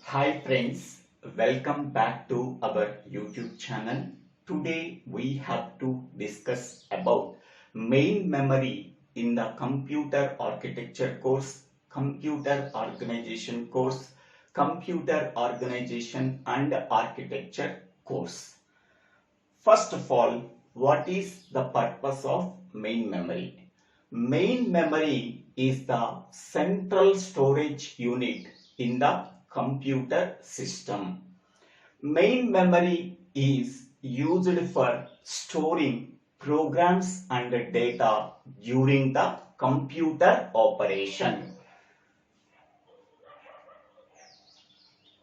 Hi friends, welcome back to our YouTube channel. Today we have to discuss about main memory in the computer architecture course, computer organization course, computer organization and architecture course. First of all, what is the purpose of main memory? Main memory is the central storage unit in the computer system. Main memory is used for storing programs and data during the computer operation.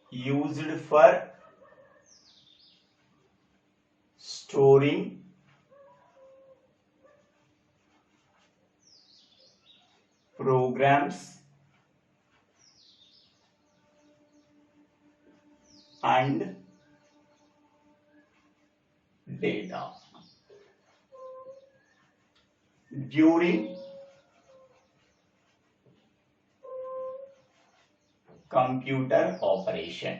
Used for storing programs and data during computer operation.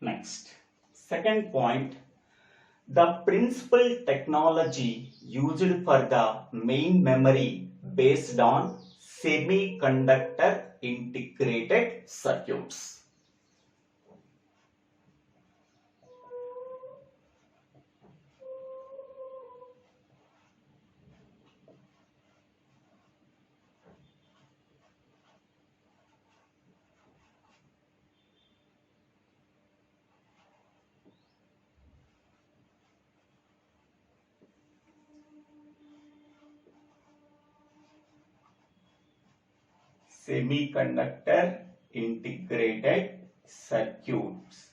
Next, second point, the principal technology used for the main memory based on semiconductor integrated circuits. Semiconductor integrated circuits.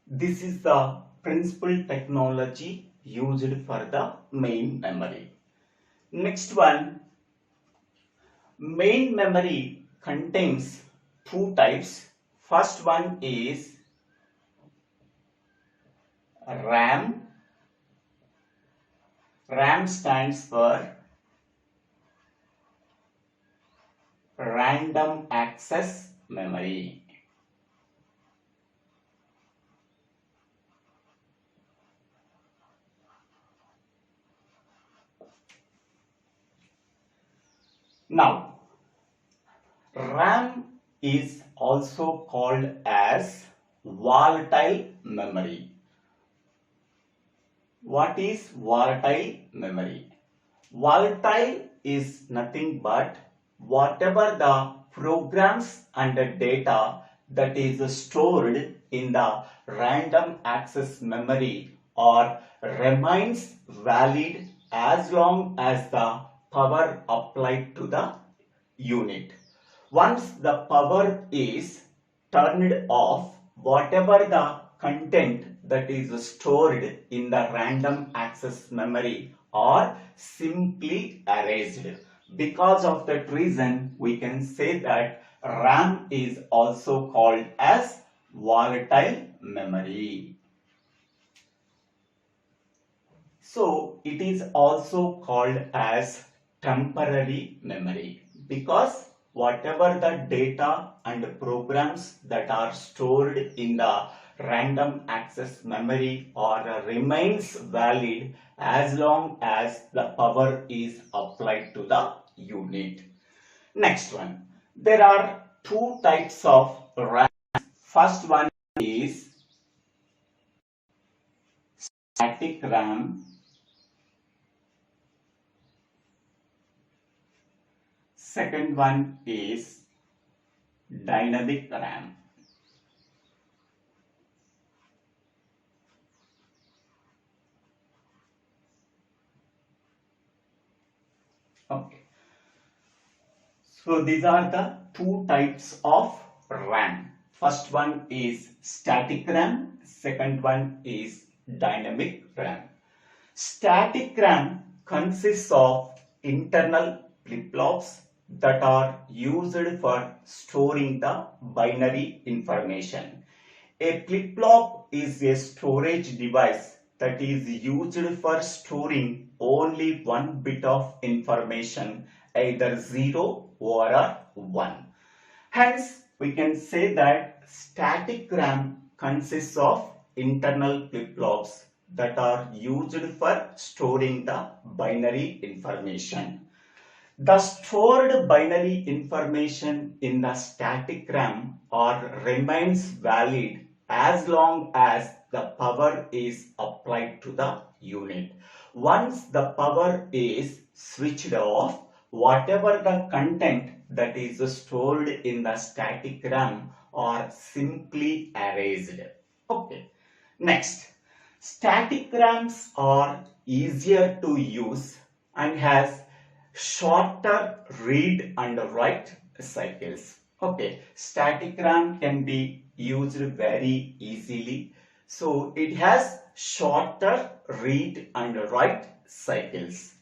This is the principal technology used for the main memory. Next one, main memory contains two types. First one is RAM. RAM stands for random access memory. Now, RAM is also called as volatile memory. What is volatile memory? Volatile is nothing but whatever the programs and the data that is stored in the random access memory or remains valid as long as the power applied to the unit. Once the power is turned off, whatever the content that is stored in the random access memory are simply erased. Because of that reason, we can say that RAM is also called as volatile memory. So it is also called as temporary memory because whatever the data and programs that are stored in the random access memory or remains valid as long as the power is applied to the unit. Next one, there are two types of RAM. First one is static RAM. Second one is dynamic RAM. Okay. So these are the two types of RAM. First one is static RAM. Second one is dynamic RAM. Static RAM consists of internal flip-flops that are used for storing the binary information. A flip-flop is a storage device that is used for storing only one bit of information, either 0 or 1. Hence, we can say that static RAM consists of internal flip-flops that are used for storing the binary information. The stored binary information in the static RAM remains valid as long as the power is applied to the unit. Once the power is switched off, whatever the content that is stored in the static RAM are simply erased. Okay. Next, static RAMs are easier to use and has shorter read and write cycles. Okay, static RAM can be used very easily. So it has shorter read and write cycles.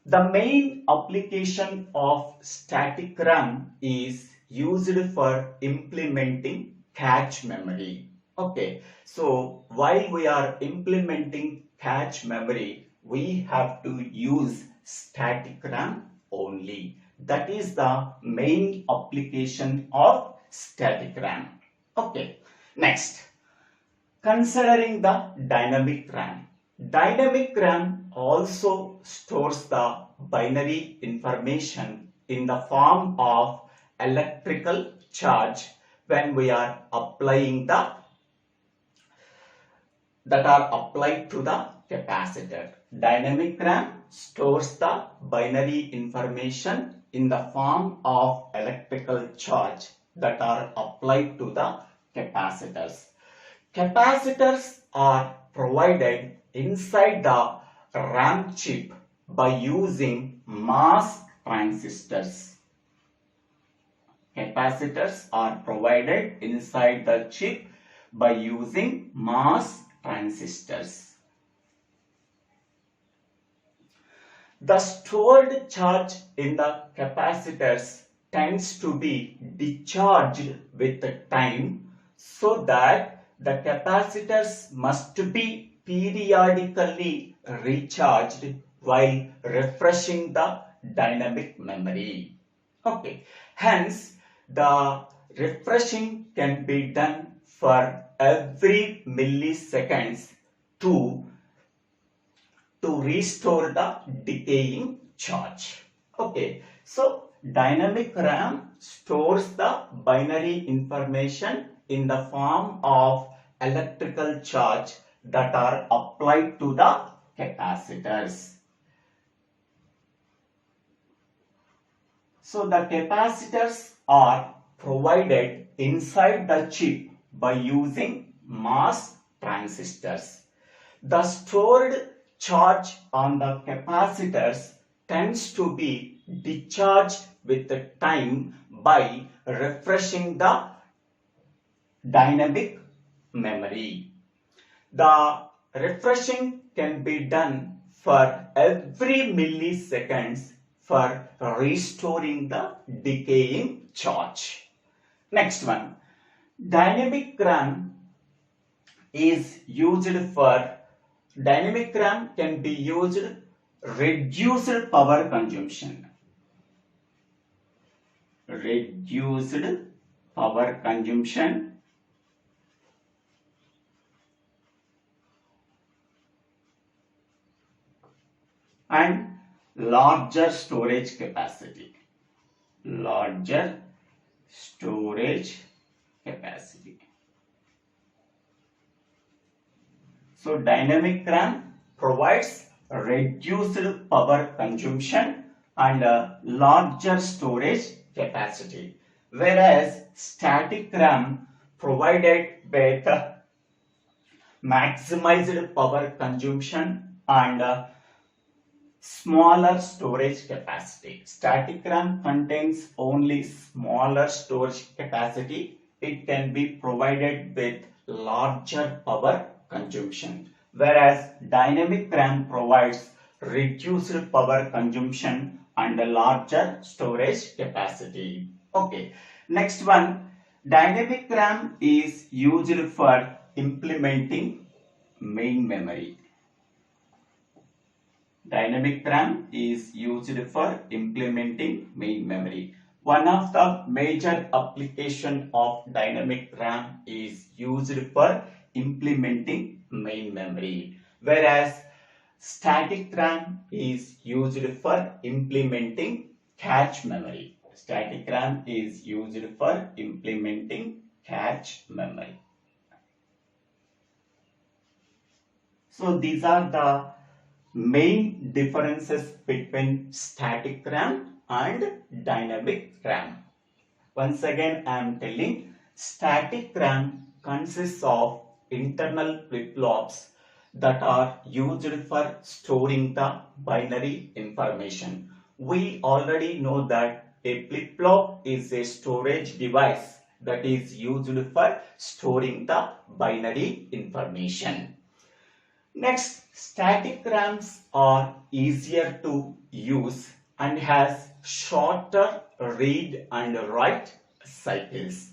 The main application of static RAM is used for implementing cache memory. Okay, so while we are implementing cache memory, we have to use static RAM only. That is the main application of static RAM. Okay, next, considering the dynamic RAM. Dynamic RAM also stores the binary information in the form of electrical charge when we are applying that are applied to the capacitor. Dynamic RAM stores the binary information in the form of electrical charge that are applied to the capacitors. Capacitors are provided inside the RAM chip by using MOS transistors. Capacitors are provided inside the chip by using MOS transistors. The stored charge in the capacitors tends to be discharged with time, so that the capacitors must be periodically recharged while refreshing the dynamic memory. Okay, hence the refreshing can be done for every milliseconds to restore the decaying charge. Okay, so dynamic RAM stores the binary information in the form of electrical charge that are applied to the capacitors. So the capacitors are provided inside the chip by using MOS transistors. The stored charge on the capacitors tends to be discharged with the time by refreshing the dynamic memory. The refreshing can be done for every milliseconds for restoring the decaying charge. Next one, dynamic RAM is used for dynamic RAM can be used reduced power consumption. Reduced power consumption and larger storage capacity. Larger storage capacity. So dynamic RAM provides reduced power consumption and a larger storage capacity, whereas static RAM provided with maximized power consumption and smaller storage capacity. Static RAM contains only smaller storage capacity. It can be provided with larger power consumption, whereas dynamic RAM provides reduced power consumption and a larger storage capacity. Okay. Next one, dynamic RAM is used for implementing main memory. Dynamic RAM is used for implementing main memory. One of the major application of dynamic RAM is used for implementing main memory, whereas static RAM is used for implementing cache memory. Static RAM is used for implementing cache memory. So these are the main differences between static RAM and dynamic RAM. Once again, I am telling, static RAM consists of internal flip-flops that are used for storing the binary information. We already know that a flip-flop is a storage device that is used for storing the binary information. Next, static RAMs are easier to use and has shorter read and write cycles.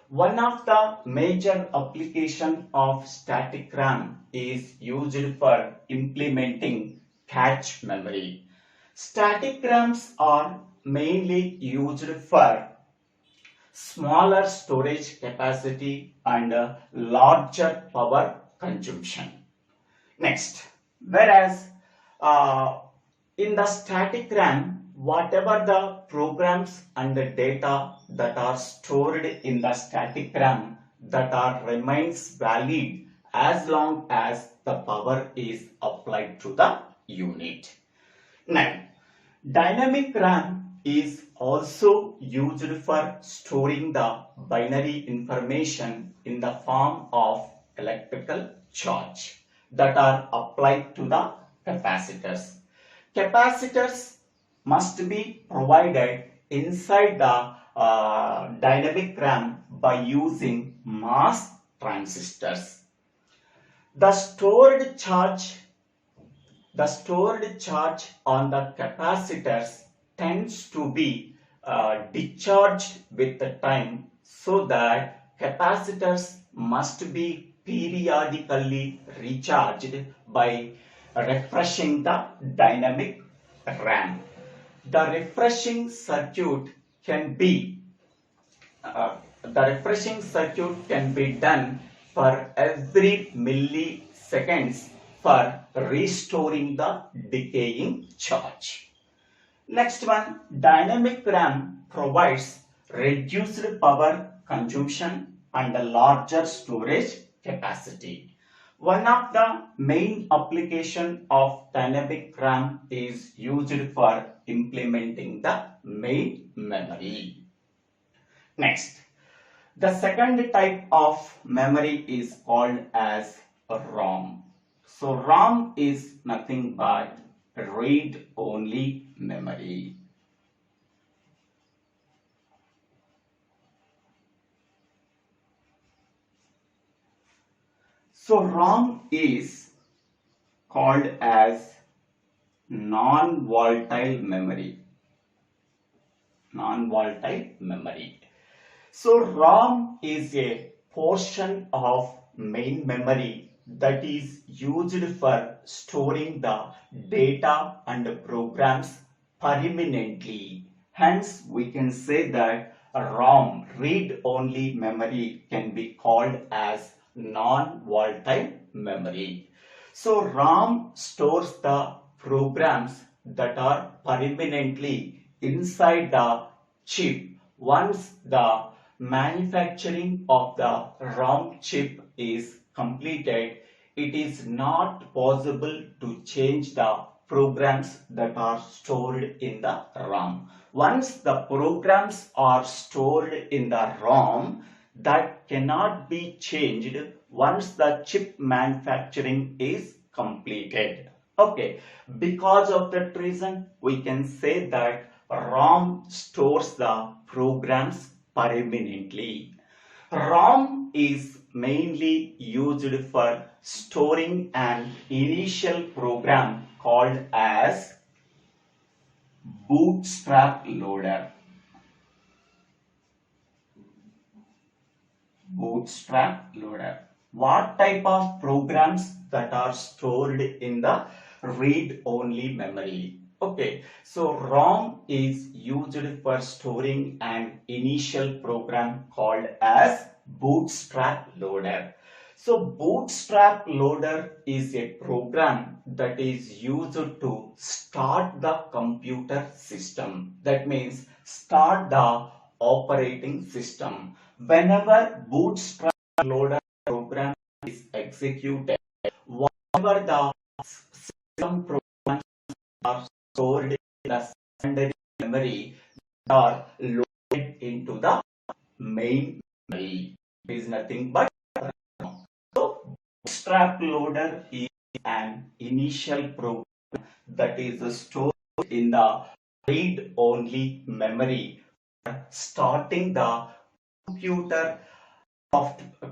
One of the major application of static RAM is used for implementing cache memory. Static RAMs are mainly used for smaller storage capacity and larger power consumption. Next, whereas in the static RAM, whatever the programs and the data that are stored in the static RAM that are remains valid as long as the power is applied to the unit. Now, dynamic RAM is also used for storing the binary information in the form of electrical charge that are applied to the capacitors. Capacitors must be provided inside the dynamic RAM by using MOS transistors. The stored charge on the capacitors tends to be discharged with the time, so that capacitors must be periodically recharged by refreshing the dynamic RAM. The refreshing circuit can be done for every milliseconds for restoring the decaying charge. Next one, dynamic RAM provides reduced power consumption and a larger storage capacity. One of the main application of dynamic RAM is used for implementing the main memory. Next, the second type of memory is called as ROM. So ROM is nothing but read-only memory. So ROM is called as non-volatile memory. Non-volatile memory. So ROM is a portion of main memory that is used for storing the data and programs permanently. Hence, we can say that a ROM, read-only memory, can be called as non-volatile memory. So ROM stores the programs that are permanently inside the chip. Once the manufacturing of the ROM chip is completed, it is not possible to change the programs that are stored in the ROM. Once the programs are stored in the ROM, that cannot be changed once the chip manufacturing is completed. Okay, because of that reason, we can say that ROM stores the programs permanently. ROM is mainly used for storing an initial program called as bootstrap loader. Bootstrap loader. What type of programs that are stored in the read-only memory? Okay, so ROM is used for storing an initial program called as bootstrap loader. So bootstrap loader is a program that is used to start the computer system. That means start the operating system. Whenever bootstrap loader program is executed, whatever the system programs are stored in the secondary memory are loaded into the main memory. It is nothing but so bootstrap loader is an initial program that is stored in the read-only memory for starting the computer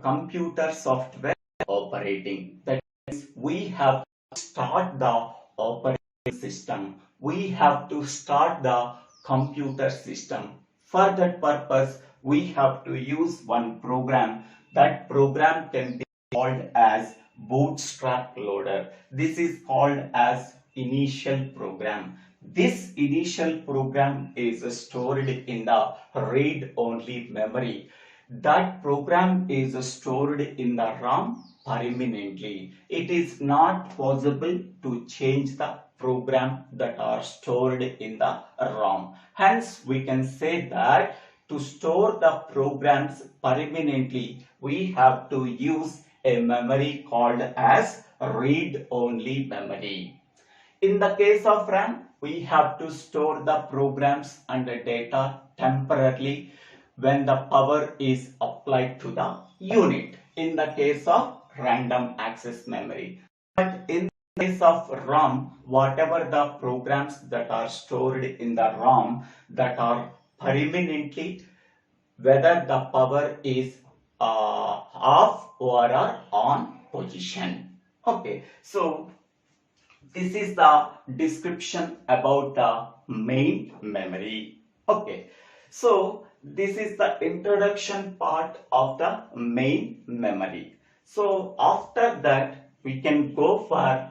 computer software operating. That means we have to start the operating system. We have to start the computer system. For that purpose, we have to use one program. That program can be called as bootstrap loader. This is called as initial program. This initial program is stored in the read-only memory. That program is stored in the ROM permanently. It is not possible to change the program that are stored in the ROM. Hence, we can say that to store the programs permanently, we have to use a memory called as read-only memory. In the case of RAM, we have to store the programs and the data temporarily when the power is applied to the unit. In the case of random access memory. But in the case of ROM, whatever the programs that are stored in the ROM that are permanently, whether the power is off or on position. Okay, so this is the description about the main memory. Okay, so this is the introduction part of the main memory. So after that, we can go for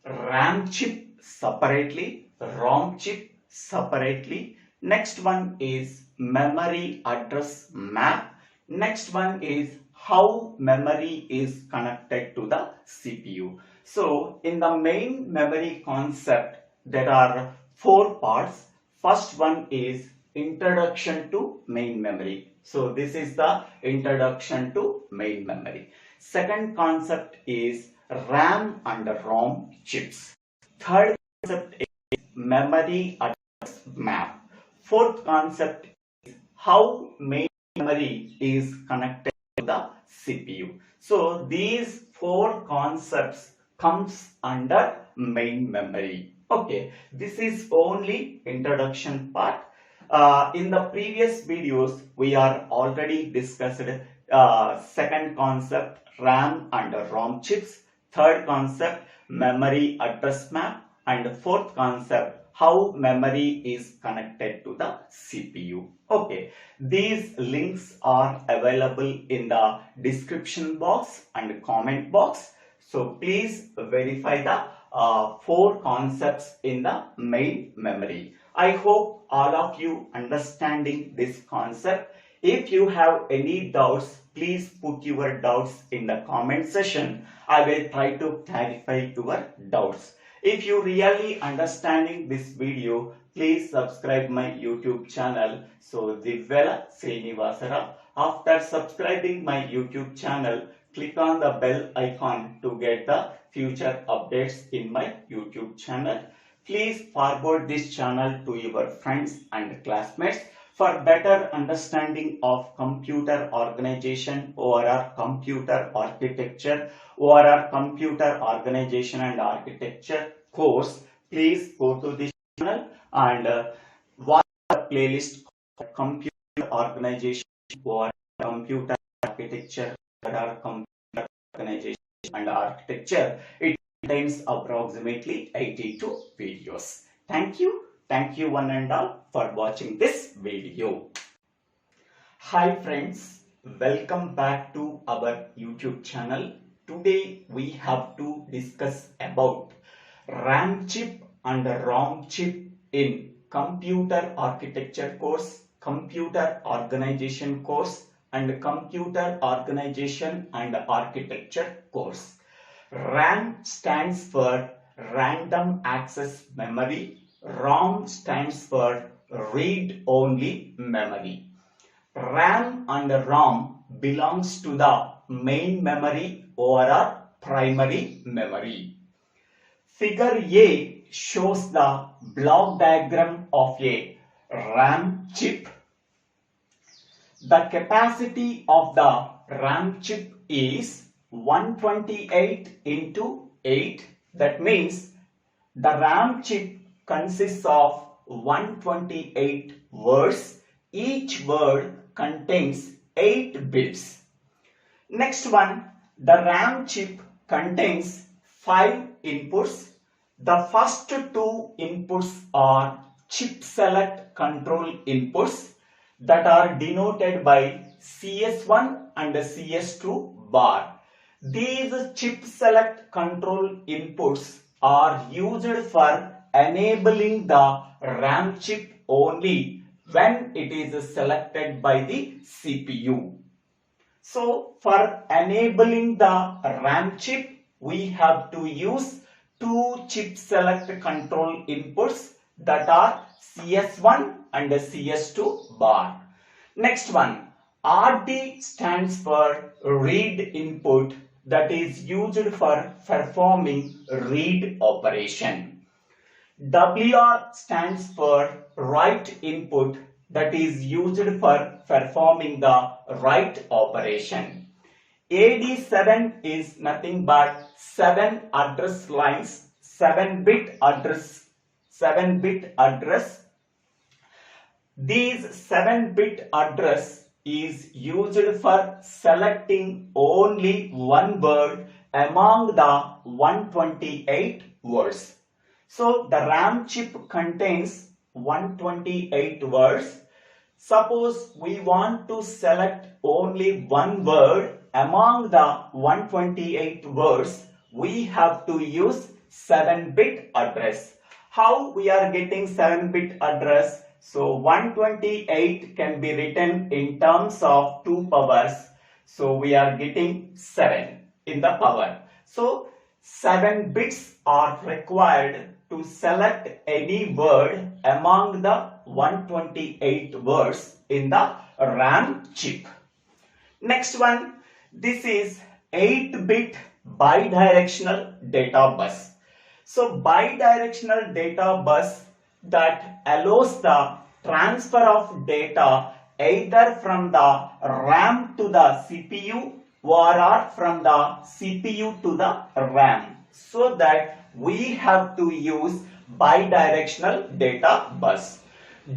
RAM chip separately, ROM chip separately. Next one is memory address map. Next one is how memory is connected to the CPU. So in the main memory concept, there are four parts. First one is introduction to main memory. So this is the introduction to main memory. Second concept is RAM and ROM chips. Third concept is memory address map. Fourth concept is how main memory is connected to the CPU. So these four concepts comes under main memory. Okay, this is only introduction part. In the previous videos, we are already discussed second concept RAM and ROM chips, third concept memory address map, and fourth concept how memory is connected to the CPU. Okay, these links are available in the description box and comment box. So please verify the four concepts in the main memory. I hope all of you understanding this concept. If you have any doubts, please put your doubts in the comment section. I will try to clarify your doubts. If you really understanding this video, please subscribe my YouTube channel. So Divvela Srinivasara. After subscribing my YouTube channel, click on the bell icon to get the future updates in my YouTube channel. Please forward this channel to your friends and classmates for better understanding of computer organization or computer architecture or computer organization and architecture course. Please go to this channel and watch the playlist called computer organization or computer architecture or computer organization and architecture. It contains approximately 82 videos. Thank you. Thank you one and all for watching this video. Hi friends, welcome back to our YouTube channel. Today we have to discuss about RAM chip and ROM chip in computer architecture course, computer organization course and computer organization and architecture course. RAM stands for random access memory. ROM stands for read-only memory. RAM and ROM belongs to the main memory or primary memory. Figure A shows the block diagram of a RAM chip. The capacity of the RAM chip is 128 into 8. That means the RAM chip consists of 128 words. Each word contains 8 bits. Next one, the RAM chip contains 5 inputs. The first 2 inputs are chip select control inputs that are denoted by CS1 and CS2 bar. These chip select control inputs are used for enabling the RAM chip only when it is selected by the CPU. So for enabling the RAM chip, we have to use 2 chip select control inputs that are CS1 and CS2 bar. Next one, RD stands for read input that is used for performing read operation. WR stands for write input that is used for performing the write operation. AD7 is nothing but 7 address lines, 7-bit address. These 7-bit address is used for selecting only one word among the 128 words. So the RAM chip contains 128 words. Suppose we want to select only one word among the 128 words, we have to use 7-bit address. How we are getting 7-bit address? So 128 can be written in terms of 2 powers. So we are getting 7 in the power. So 7 bits are required to select any word among the 128 words in the RAM chip. Next one, this is 8-bit bidirectional data bus. So bidirectional data bus that allows the transfer of data either from the RAM to the CPU or from the CPU to the RAM, so that we have to use bidirectional data bus.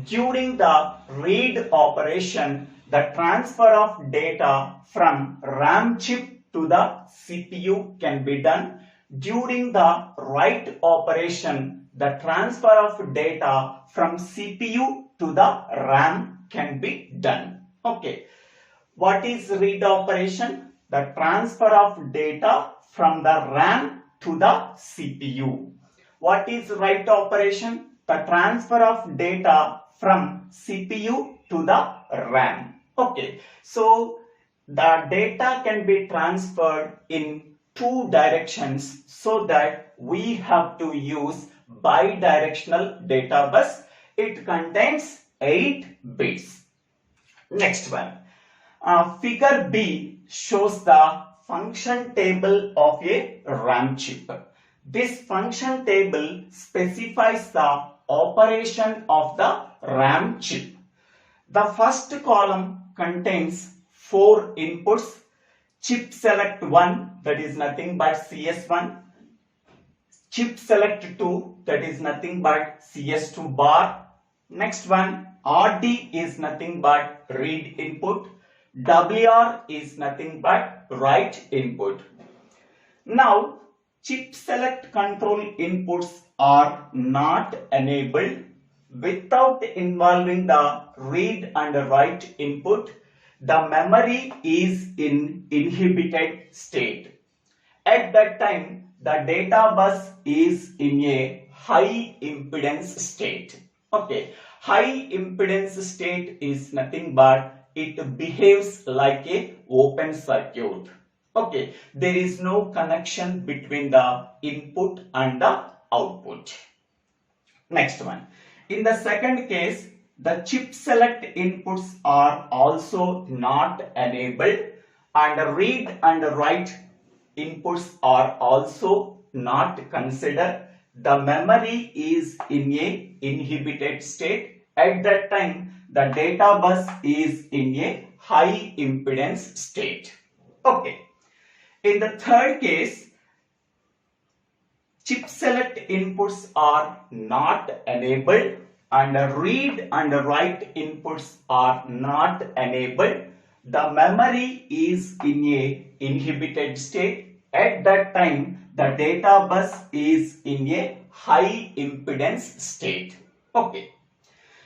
During the read operation, the transfer of data from RAM chip to the CPU can be done. During the write operation, the transfer of data from CPU to the RAM can be done. Okay. What is read operation? The transfer of data from the RAM to the CPU. What is write operation? The transfer of data from CPU to the RAM. Okay. So the data can be transferred in 2 directions, so that we have to use bidirectional data bus. It contains 8 bits. Next one, figure B shows the function table of a RAM chip. This function table specifies the operation of the RAM chip. The first column contains 4 inputs. Chip select 1, that is nothing but CS1. Chip select 2, that is nothing but CS2 bar. Next one, RD is nothing but read input. WR is nothing but write input. Now, chip select control inputs are not enabled. without involving the read and write input, the memory is in inhibited state. At that time, the data bus is in a high impedance state. Okay, high impedance state is nothing but it behaves like a open circuit. Okay, there is no connection between the input and the output. Next one. In the second case, the chip select inputs are also not enabled and read and write inputs are also not considered. The memory is in a inhibited state. At that time, the data bus is in a high impedance state. Okay. In the third case, chip select inputs are not enabled and read and write inputs are not enabled. The memory is in a inhibited state. At that time, the data bus is in a high impedance state. Okay.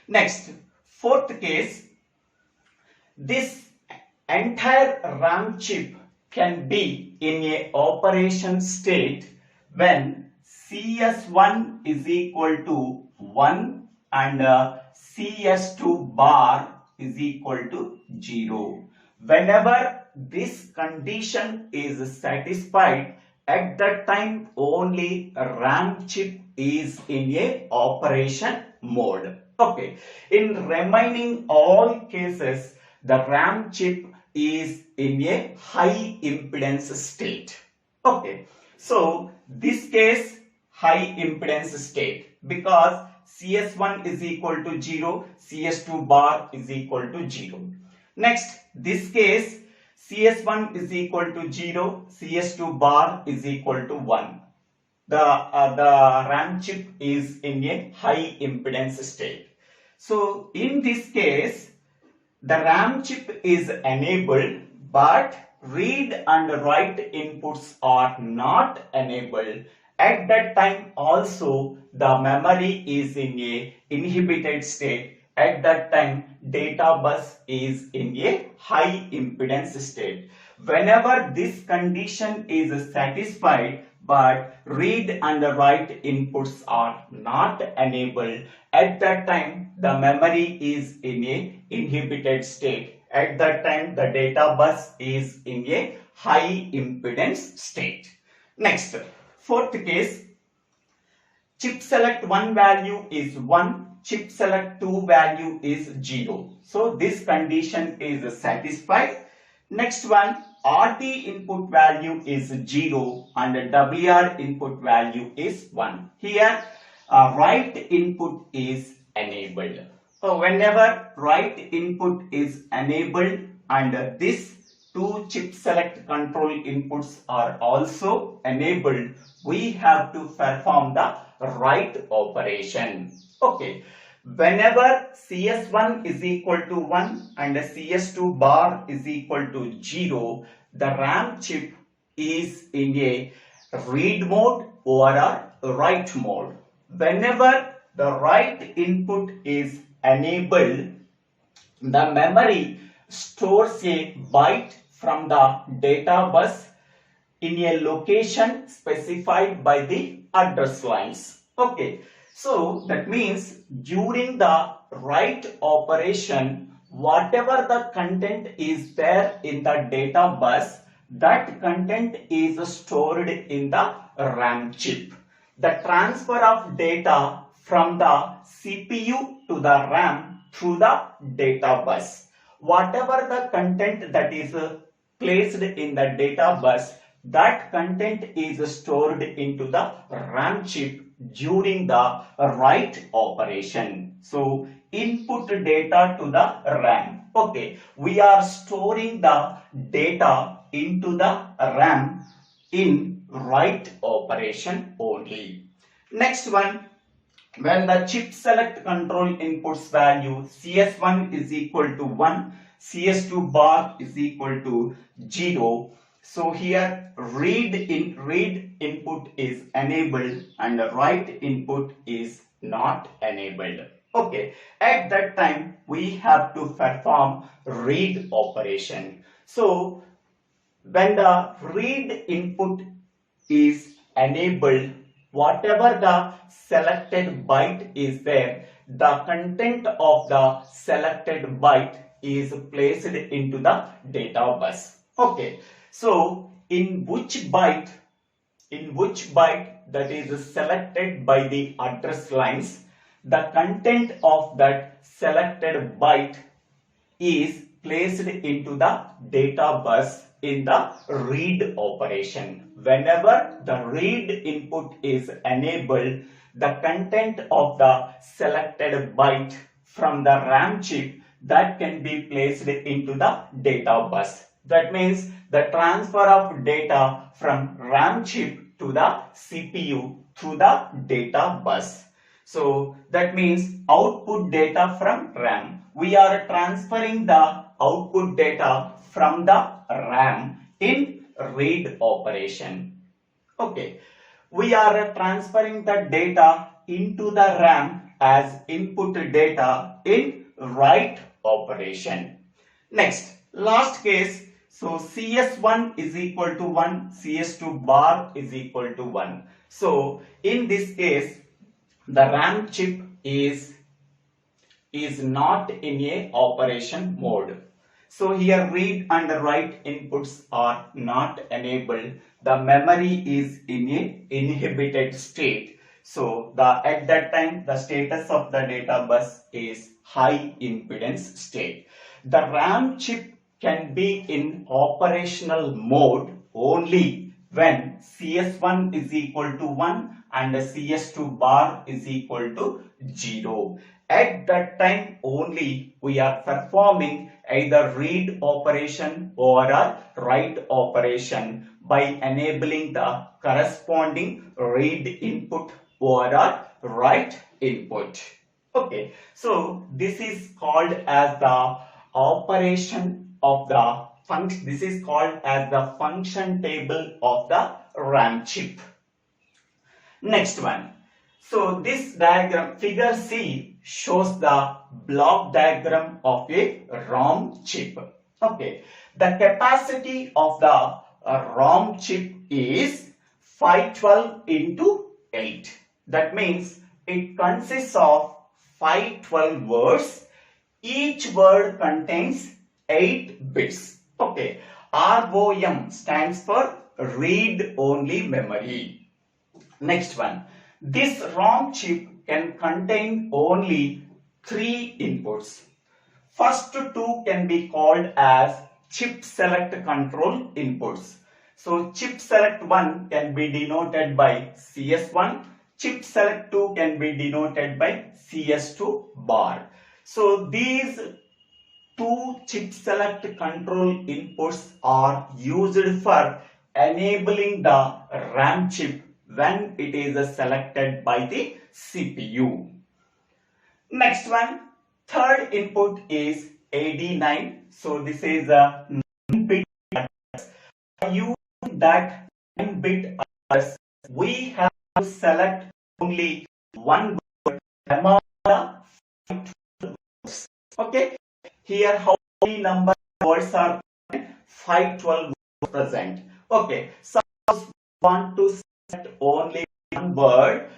Next, fourth case, this entire RAM chip can be in a operation state when CS1 is equal to 1 and CS2 bar is equal to 0. Whenever this condition is satisfied, at that time only RAM chip is in a operation mode. Okay. In remaining all cases, the RAM chip is in a high impedance state. Okay. So this case high impedance state because CS1 is equal to 0, CS2 bar is equal to 0. Next, this case CS1 is equal to 0, CS2 bar is equal to 1. The RAM chip is in a high impedance state. So in this case, the RAM chip is enabled but read and write inputs are not enabled. At that time also the memory is in a inhibited state. At that time data bus is in a high impedance state. Whenever this condition is satisfied but read and write inputs are not enabled, at that time the memory is in a inhibited state. At that time the data bus is in a high impedance state. Next, fourth case, chip select 1 value is 1, chip select 2 value is 0. So this condition is satisfied. Next one, RD input value is 0 and WR input value is 1. Here write input is enabled. So whenever write input is enabled and this two chip select control inputs are also enabled, we have to perform the write operation. Okay. Whenever CS1 is equal to 1 and CS2 bar is equal to 0, the RAM chip is in a read mode or a write mode. Whenever the write input is enabled, the memory stores a byte from the data bus in a location specified by the address lines. Okay. So that means during the write operation, whatever the content is there in the data bus, that content is stored in the RAM chip. The transfer of data from the CPU to the RAM through the data bus. Whatever the content that is placed in the data bus, that content is stored into the RAM chip during the write operation. So input data to the RAM. Okay, we are storing the data into the RAM in write operation only. Next one, when the chip select control inputs value CS1 is equal to 1, CS2 bar is equal to 0. So here read input is enabled and write input is not enabled. Okay, at that time we have to perform read operation. So when the read input is enabled, whatever the selected byte is there, the content of the selected byte is placed into the data bus. Okay, so in which byte that is selected by the address lines, the content of that selected byte is placed into the data bus in the read operation. Whenever the read input is enabled, the content of the selected byte from the RAM chip that can be placed into the data bus. That means the transfer of data from RAM chip to the CPU through the data bus. So that means output data from RAM. We are transferring the output data from the RAM in read operation. Okay. We are transferring the data into the RAM as input data in write operation. Next, last case. So CS1 is equal to 1, CS2 bar is equal to 1. So in this case, the RAM chip is not in a operation mode. So here read and write inputs are not enabled. The memory is in a inhibited state. So at that time the status of the data bus is high impedance state. The RAM chip can be in operational mode only when CS1 is equal to 1 and CS2 bar is equal to 0. At that time only we are performing either read operation or a write operation by enabling the corresponding read input or a write input. Okay, so this is called as the operation of the function. This is called as the function table of the RAM chip. Next one. So this diagram, figure C, shows the block diagram of a ROM chip. Okay. The capacity of the ROM chip is 512 into 8. That means it consists of 512 words. Each word contains 8 bits. Okay. ROM stands for read only memory. Next one. This ROM chip can contain only 3 inputs. First 2 can be called as chip select control inputs. So chip select 1 can be denoted by CS1. Chip select 2 can be denoted by CS2 bar. So these 2 chip select control inputs are used for enabling the RAM chip when it is selected by the CPU. Next one, third input is AD9. So this is a 9-bit address. Using that 9-bit address, we have to select only one word among the 512 words. Okay, here how many number of words are 512 words present. Okay, suppose we want to select only one word,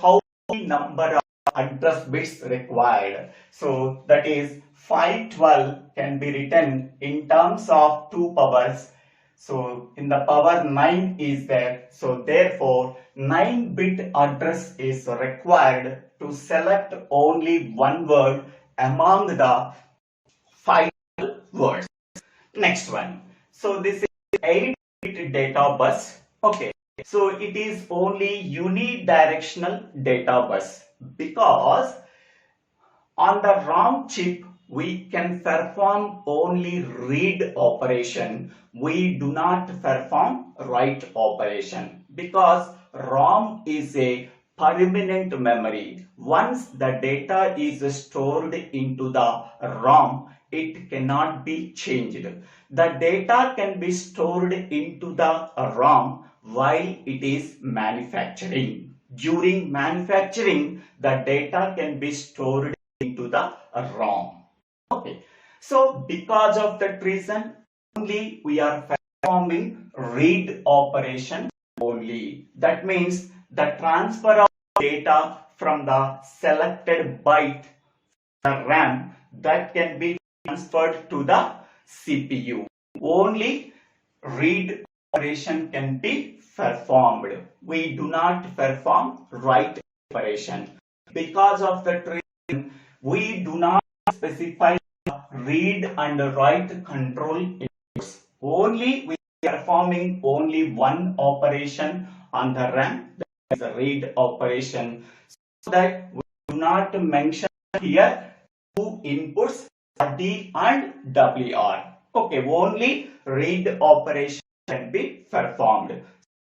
how many number of address bits required? So that is 512 can be written in terms of 2 powers. So in the power 9 is there. So therefore 9-bit address is required to select only one word among the 5 words. Next one. So this is 8-bit data bus. Okay. So it is only unidirectional data bus because on the ROM chip we can perform only read operation. We do not perform write operation because ROM is a permanent memory. Once the data is stored into the ROM, it cannot be changed. The data can be stored into the ROM while it is manufacturing. during manufacturing, the data can be stored into the ROM. Okay. So because of that reason, only we are performing read operation only. That means the transfer of data from the selected byte, the RAM, that can be transferred to the CPU. Only read operation can be performed. We do not perform write operation. Because of that reason, we do not specify read and write control inputs. Only we are performing only one operation on the RAM, that is a read operation. So that we do not mention here two inputs, D and WR. Okay, only read operation can be performed.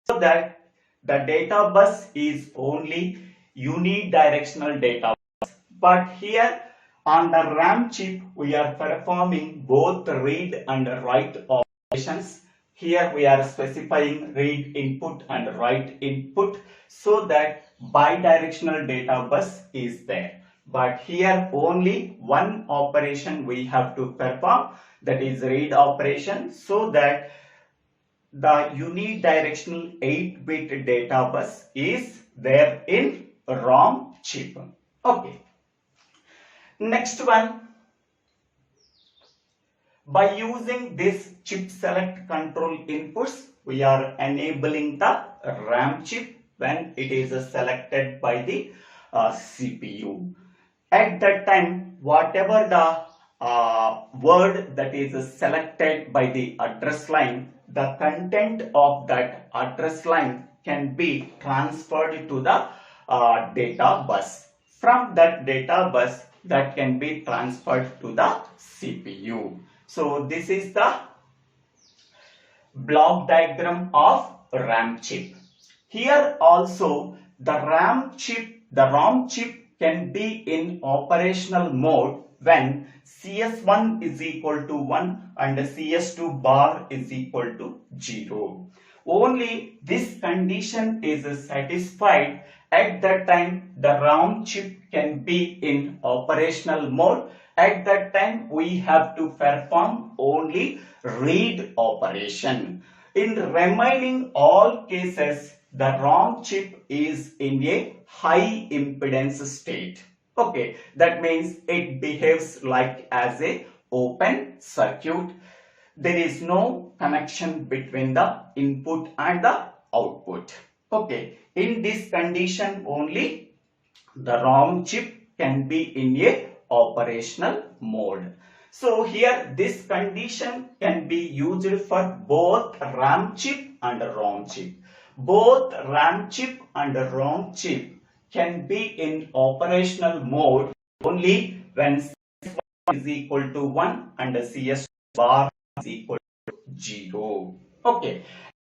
So that the data bus is only unidirectional data bus. But here on the RAM chip, we are performing both read and write operations. Here we are specifying read input and write input so that bidirectional data bus is there. But here only one operation we have to perform, that is read operation, so that the unidirectional 8-bit data bus is there in ROM chip. Okay. Next one, by using this chip select control inputs, we are enabling the RAM chip when it is selected by the CPU. At that time, whatever the word that is selected by the address line, the content of that address line can be transferred to the data bus. From that data bus, that can be transferred to the CPU. So this is the block diagram of RAM chip. Here also the RAM chip can be in operational mode when CS1 is equal to 1 and CS2 bar is equal to 0. Only this condition is satisfied. At that time, the RAM chip can be in operational mode. At that time, we have to perform only read operation. In remaining all cases, the ROM chip is in a high impedance state. Okay, that means it behaves like as a open circuit. There is no connection between the input and the output. Okay, in this condition only the ROM chip can be in a operational mode. So here this condition can be used for both RAM chip and ROM chip. Both RAM chip and ROM chip can be in operational mode only when CS1 is equal to 1 and CS bar is equal to 0. Okay.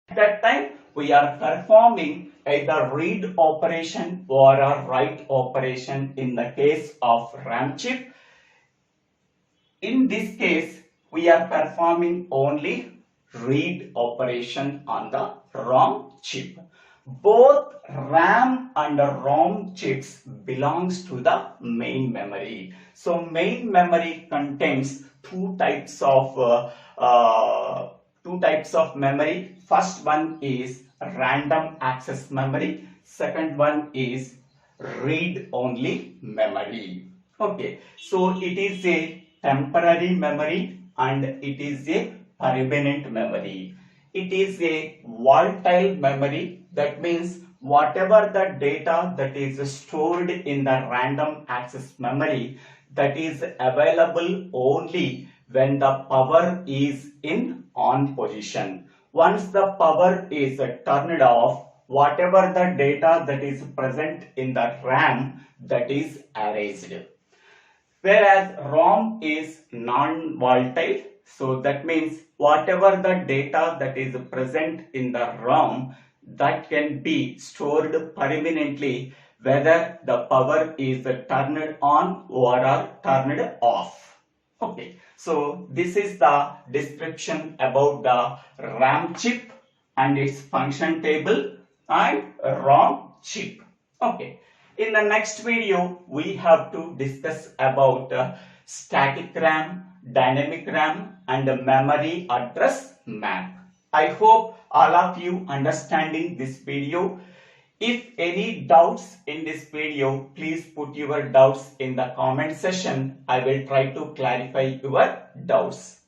At that time, we are performing either read operation or a write operation in the case of RAM chip. In this case, we are performing only read operation on the ROM chip. Both RAM and ROM chips belongs to the main memory. So main memory contains two types of memory. First one is random access memory. Second one is read only memory. Okay, so it is a temporary memory and it is a permanent memory. It is a volatile memory. That means whatever the data that is stored in the random access memory, that is available only when the power is in on position. Once the power is turned off, whatever the data that is present in the RAM, that is erased. Whereas ROM is non-volatile, so that means whatever the data that is present in the ROM, that can be stored permanently whether the power is turned on or turned off. Okay, so this is the description about the RAM chip and its function table and ROM chip. Okay. In the next video, we have to discuss about static RAM, dynamic RAM and memory address map. I hope all of you understanding this video. If any doubts in this video, please put your doubts in the comment section. I will try to clarify your doubts.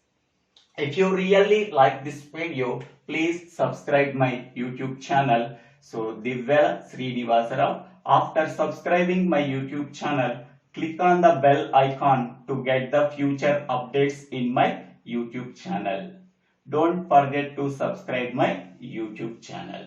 If you really like this video, please subscribe my YouTube channel. So Divvela Srinivasarao. After subscribing my YouTube channel, click on the bell icon to get the future updates in my YouTube channel. Don't forget to subscribe my YouTube channel.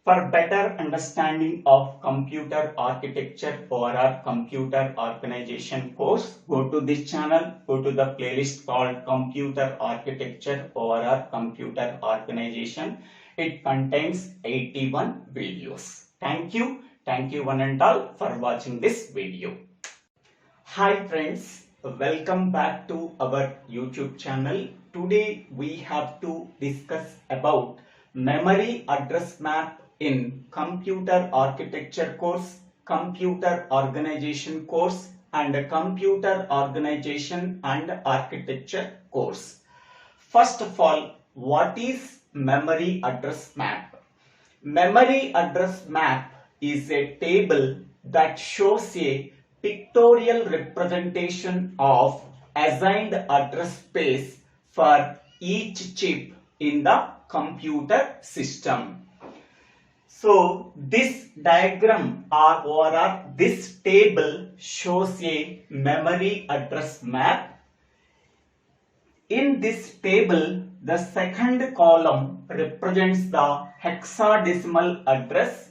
For better understanding of computer architecture or our computer organization course, go to this channel, go to the playlist called Computer Architecture or our Computer Organization. It contains 81 videos. Thank you. Thank you one and all for watching this video. Hi friends, welcome back to our YouTube channel. Today we have to discuss about memory address map in computer architecture course, computer organization course and computer organization and architecture course. First of all, what is memory address map? Memory address map is a table that shows a pictorial representation of assigned address space for each chip in the computer system. So this diagram or this table shows a memory address map. In this table, the second column represents the hexadecimal address.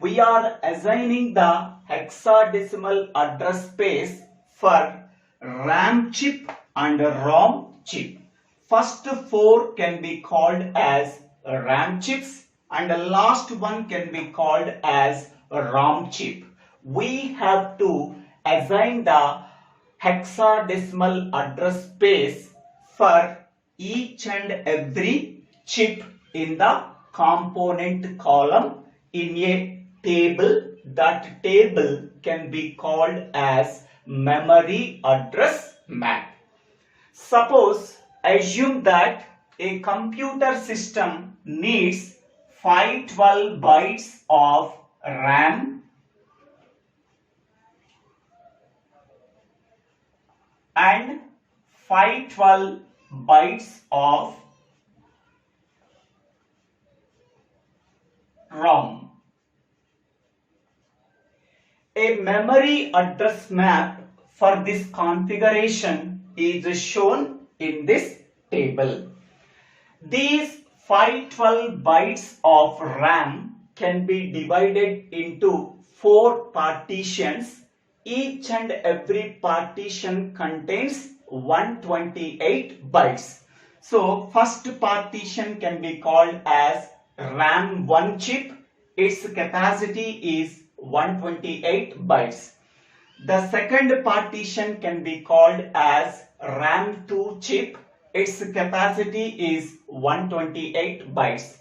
We are assigning the hexadecimal address space for RAM chip and ROM chip. First four can be called as RAM chips and the last one can be called as ROM chip. We have to assign the hexadecimal address space for each and every chip in the component column in a table. That table can be called as memory address map. Suppose, assume that a computer system needs 512 bytes of RAM and 512 bytes of ROM. A memory address map for this configuration is shown in this table. These 512 bytes of RAM can be divided into 4 partitions. Each and every partition contains 128 bytes. So first partition can be called as RAM 1 chip. Its capacity is 128 bytes. The second partition can be called as RAM 2 chip. Its capacity is 128 bytes.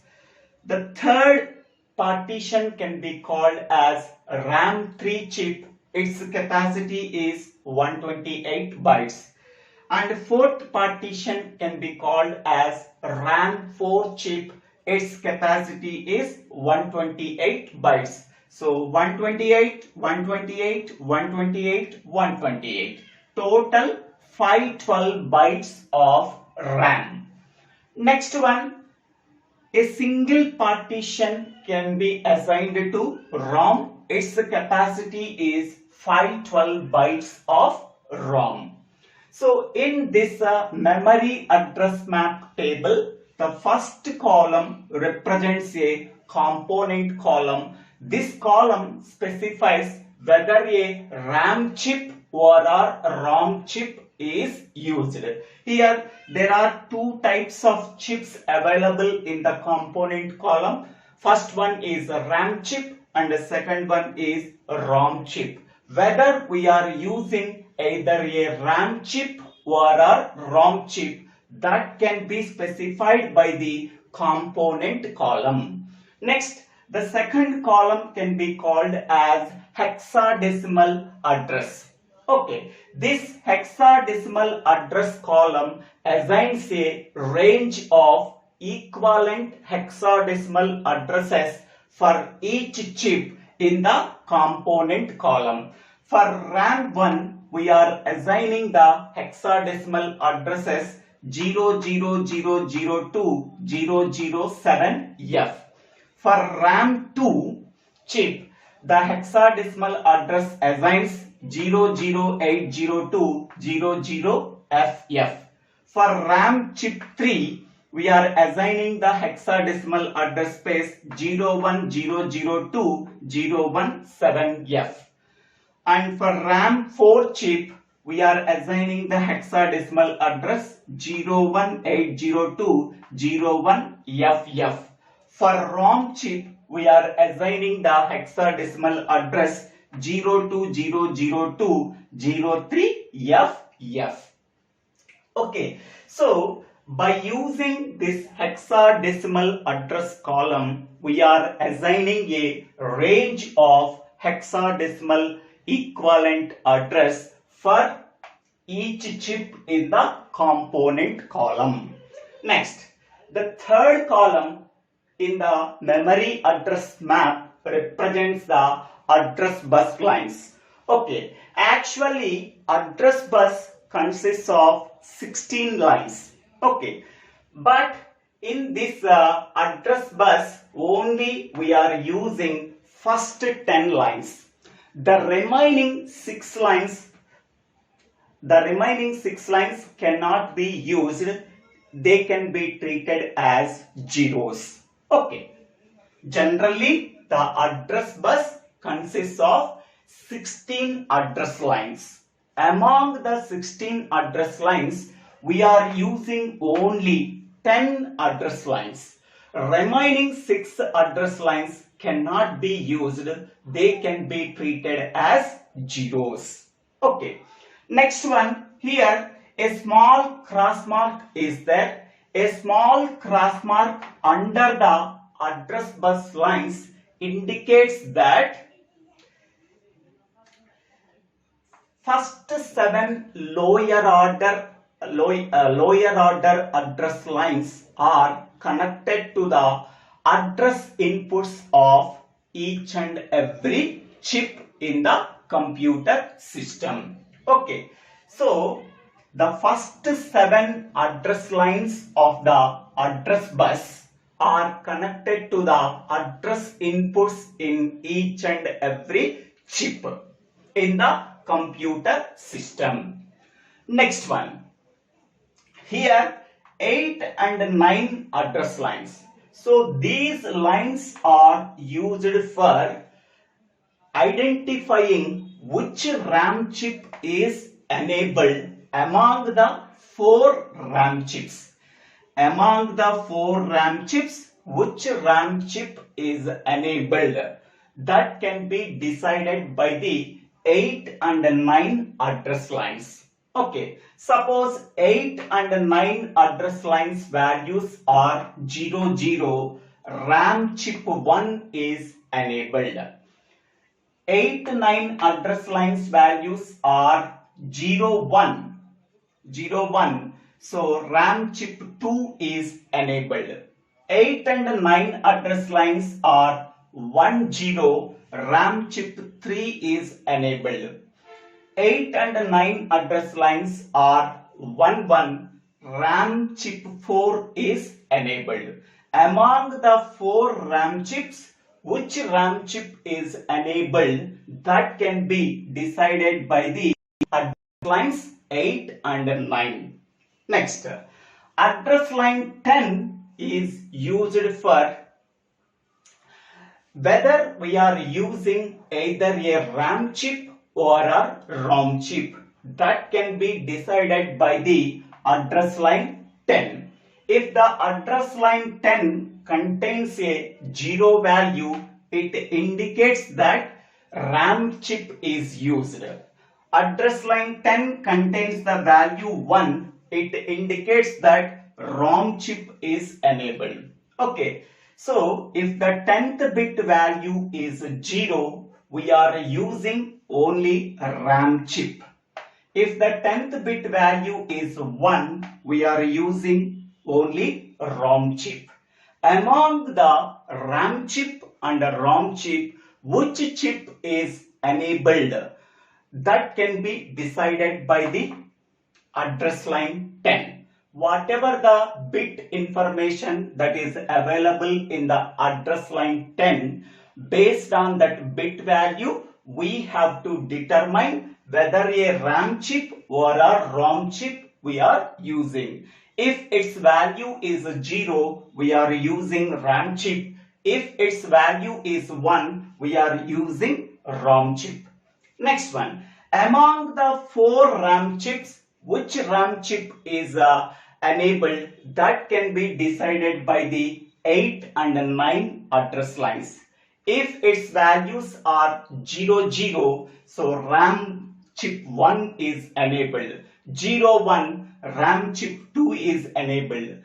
The third partition can be called as RAM 3 chip. Its capacity is 128 bytes. And fourth partition can be called as RAM 4 chip. Its capacity is 128 bytes. So 128, 128, 128, 128. Total 512 bytes of RAM. Next one, a single partition can be assigned to ROM. Its capacity is 512 bytes of ROM. So in this memory address map table, the first column represents a component column. This column specifies whether a RAM chip or a ROM chip is used. Here there are two types of chips available in the component column. First one is a RAM chip and the second one is a ROM chip. Whether we are using either a RAM chip or a ROM chip, that can be specified by the component column. Next, The second column can be called as hexadecimal address. Okay, this hexadecimal address column assigns a range of equivalent hexadecimal addresses for each chip in the component column. For RAM 1, we are assigning the hexadecimal addresses 00002-007F. For RAM 2 chip, the hexadecimal address assigns 00802-00FF. For RAM chip 3, we are assigning the hexadecimal address space 01002-017F. And for RAM 4 chip, we are assigning the hexadecimal address 01802-01FF. For ROM chip, we are assigning the hexadecimal address 02002-03FF. Okay, so by using this hexadecimal address column, we are assigning a range of hexadecimal equivalent address for each chip in the component column. Next, the third column in the memory address map represents the address bus lines. Okay, actually address bus consists of 16 lines. Okay, but in this address bus only we are using first 10 lines. The remaining 6 lines cannot be used. They can be treated as zeros. Okay. Generally, the address bus consists of 16 address lines. Among the 16 address lines, we are using only 10 address lines. Remaining 6 address lines cannot be used. They can be treated as zeros. Okay. Next one, here a small cross mark is there. A small cross mark under the address bus lines indicates that first 7 lower order address lines are connected to the address inputs of each and every chip in the computer system. Okay, so the first 7 address lines of the address bus are connected to the address inputs in each and every chip in the computer system. Next one. Here 8 and 9 address lines. So these lines are used for identifying which RAM chip is enabled among the 4 RAM chips. Among the 4 RAM chips, which RAM chip is enabled? That can be decided by the 8 and 9 address lines. Okay, suppose 8 and 9 address lines values are 00, RAM chip 1 is enabled. 8 9 address lines values are 01, so RAM chip 2 is enabled. 8 and 9 address lines are 10, RAM chip 3 is enabled. 8 and 9 address lines are 11, RAM chip 4 is enabled. Among the 4 RAM chips, which RAM chip is enabled? That can be decided by the address lines 8 and 9. Next, address line 10 is used for whether we are using either a RAM chip or a ROM chip. That can be decided by the address line 10. If the address line 10 contains a 0 value, it indicates that RAM chip is used. Address line 10 contains the value 1, it indicates that ROM chip is enabled. Okay, So if the 10th bit value is 0, we are using only RAM chip. If the 10th bit value is 1, we are using only ROM chip. Among the RAM chip and ROM chip, which chip is enabled? That can be decided by the address line 10. Whatever the bit information that is available in the address line 10, based on that bit value, we have to determine whether a RAM chip or a ROM chip we are using. If its value is 0, we are using RAM chip. If its value is 1, we are using ROM chip. Next one, among the 4 RAM chips, which RAM chip is enabled? That can be decided by the 8 and 9 address lines. If its values are 0, 0, so RAM chip 1 is enabled. 0, 1, RAM chip 2 is enabled.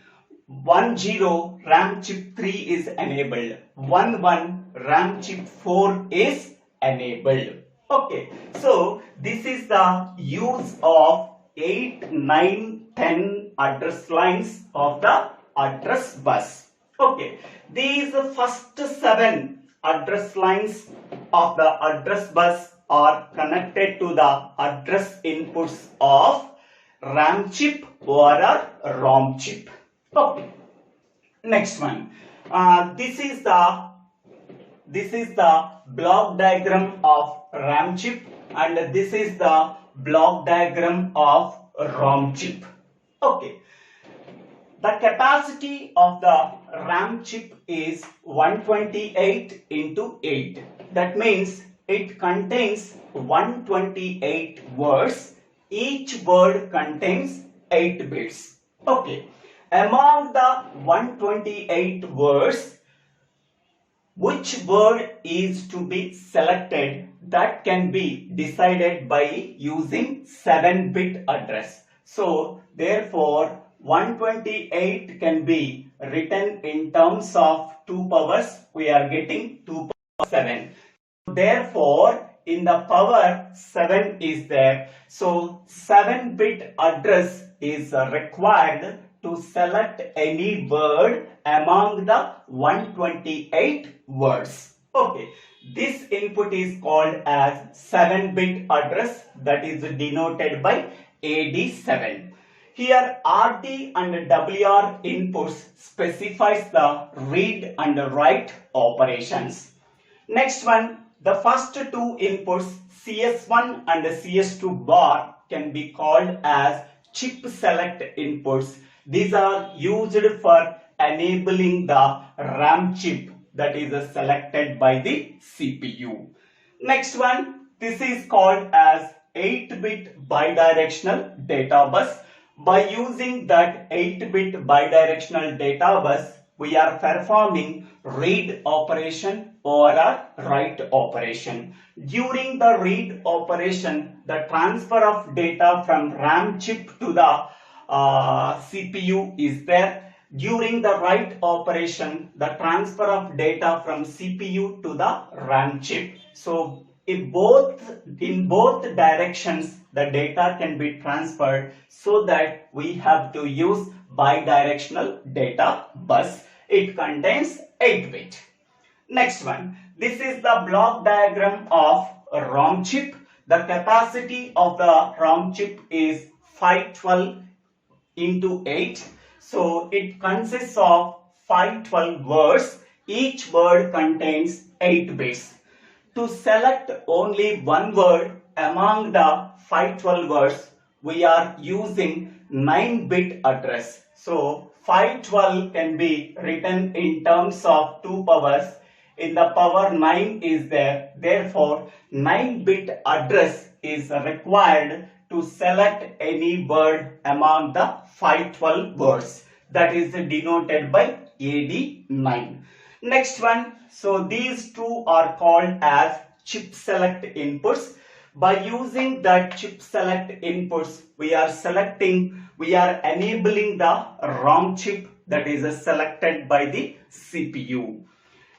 1, 0, RAM chip 3 is enabled. 1, 1, RAM chip 4 is enabled. Okay, so this is the use of 8, 9, 10 address lines of the address bus. Okay, these first 7 address lines of the address bus are connected to the address inputs of RAM chip or a ROM chip. Okay, next one. This is the block diagram of RAM chip, and this is the block diagram of ROM chip. Okay, the capacity of the RAM chip is 128 into 8. That means it contains 128 words. Each word contains 8 bits. Okay, among the 128 words, which word is to be selected? That can be decided by using 7-bit address. So therefore 128 can be written in terms of 2 powers. We are getting 2 power 7. Therefore in the power 7 is there. So 7-bit address is required to select any word among the 128 words. Okay, this input is called as 7-bit address, that is denoted by AD7. Here RD and WR inputs specifies the read and write operations. Next one, the first 2 inputs CS1 and CS2 bar can be called as chip select inputs. These are used for enabling the RAM chip that is selected by the CPU. Next one, this is called as 8-bit bidirectional data bus. By using that 8-bit bidirectional data bus, we are performing read operation or a write operation. During the read operation, the transfer of data from RAM chip to the CPU is there. During the write operation, the transfer of data from CPU to the RAM chip. So in both directions, the data can be transferred, so that we have to use bidirectional data bus. It contains 8-bit. Next one, this is the block diagram of a ROM chip. The capacity of the ROM chip is 512 into 8. So it consists of 512 words. Each word contains 8 bits. To select only one word among the 512 words, we are using 9-bit address. So 512 can be written in terms of 2 powers. In the power 9 is there. Therefore 9-bit address is required to select any word among the 512 words. That is denoted by AD9. Next one, so these two are called as chip select inputs. By using that chip select inputs, we are enabling the ROM chip that is selected by the CPU.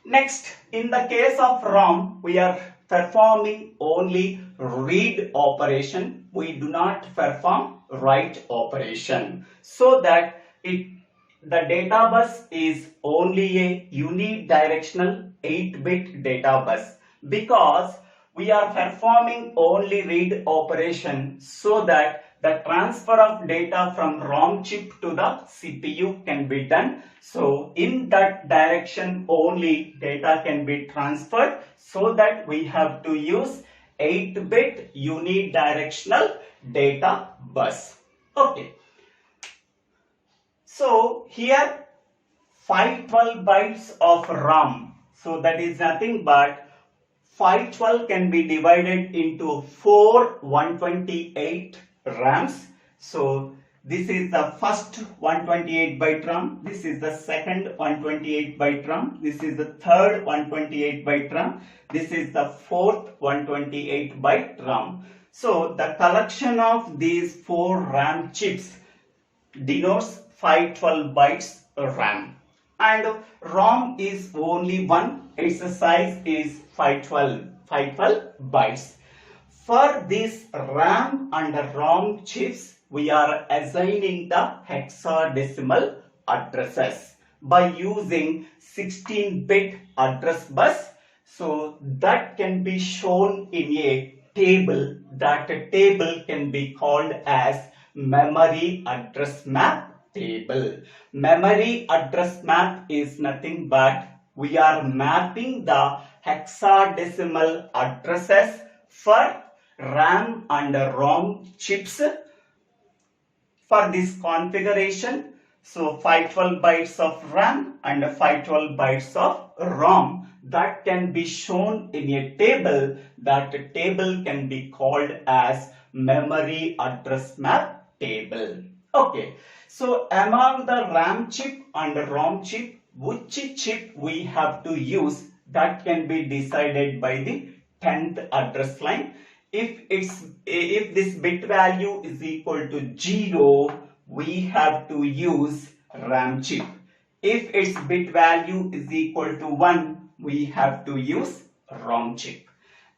Next, in the case of ROM, we are performing only read operation. We do not perform write operation. So that the data bus is only a unidirectional 8-bit data bus, because we are performing only read operation, so that the transfer of data from ROM chip to the CPU can be done. So in that direction only data can be transferred, so that we have to use 8-bit unidirectional data bus. Okay. So here 512 bytes of RAM. So that is nothing but 512 can be divided into 4 128 RAMs. So this is the first 128 byte RAM. This is the second 128 byte RAM. This is the third 128 byte RAM. This is the fourth 128 byte RAM. So the collection of these 4 RAM chips denotes 512 bytes RAM, and ROM is only one, its size is 512 bytes. For this RAM and ROM chips, we are assigning the hexadecimal addresses by using 16-bit address bus. So that can be shown in a table. That table can be called as memory address map table. Memory address map is nothing but we are mapping the hexadecimal addresses for RAM and ROM chips for this configuration. So 512 bytes of RAM and 512 bytes of ROM, that can be shown in a table. That table can be called as memory address map table. Okay, so among the RAM chip and ROM chip, which chip we have to use, that can be decided by the 10th address line. If this bit value is equal to 0, we have to use RAM chip. If its bit value is equal to 1, we have to use ROM chip.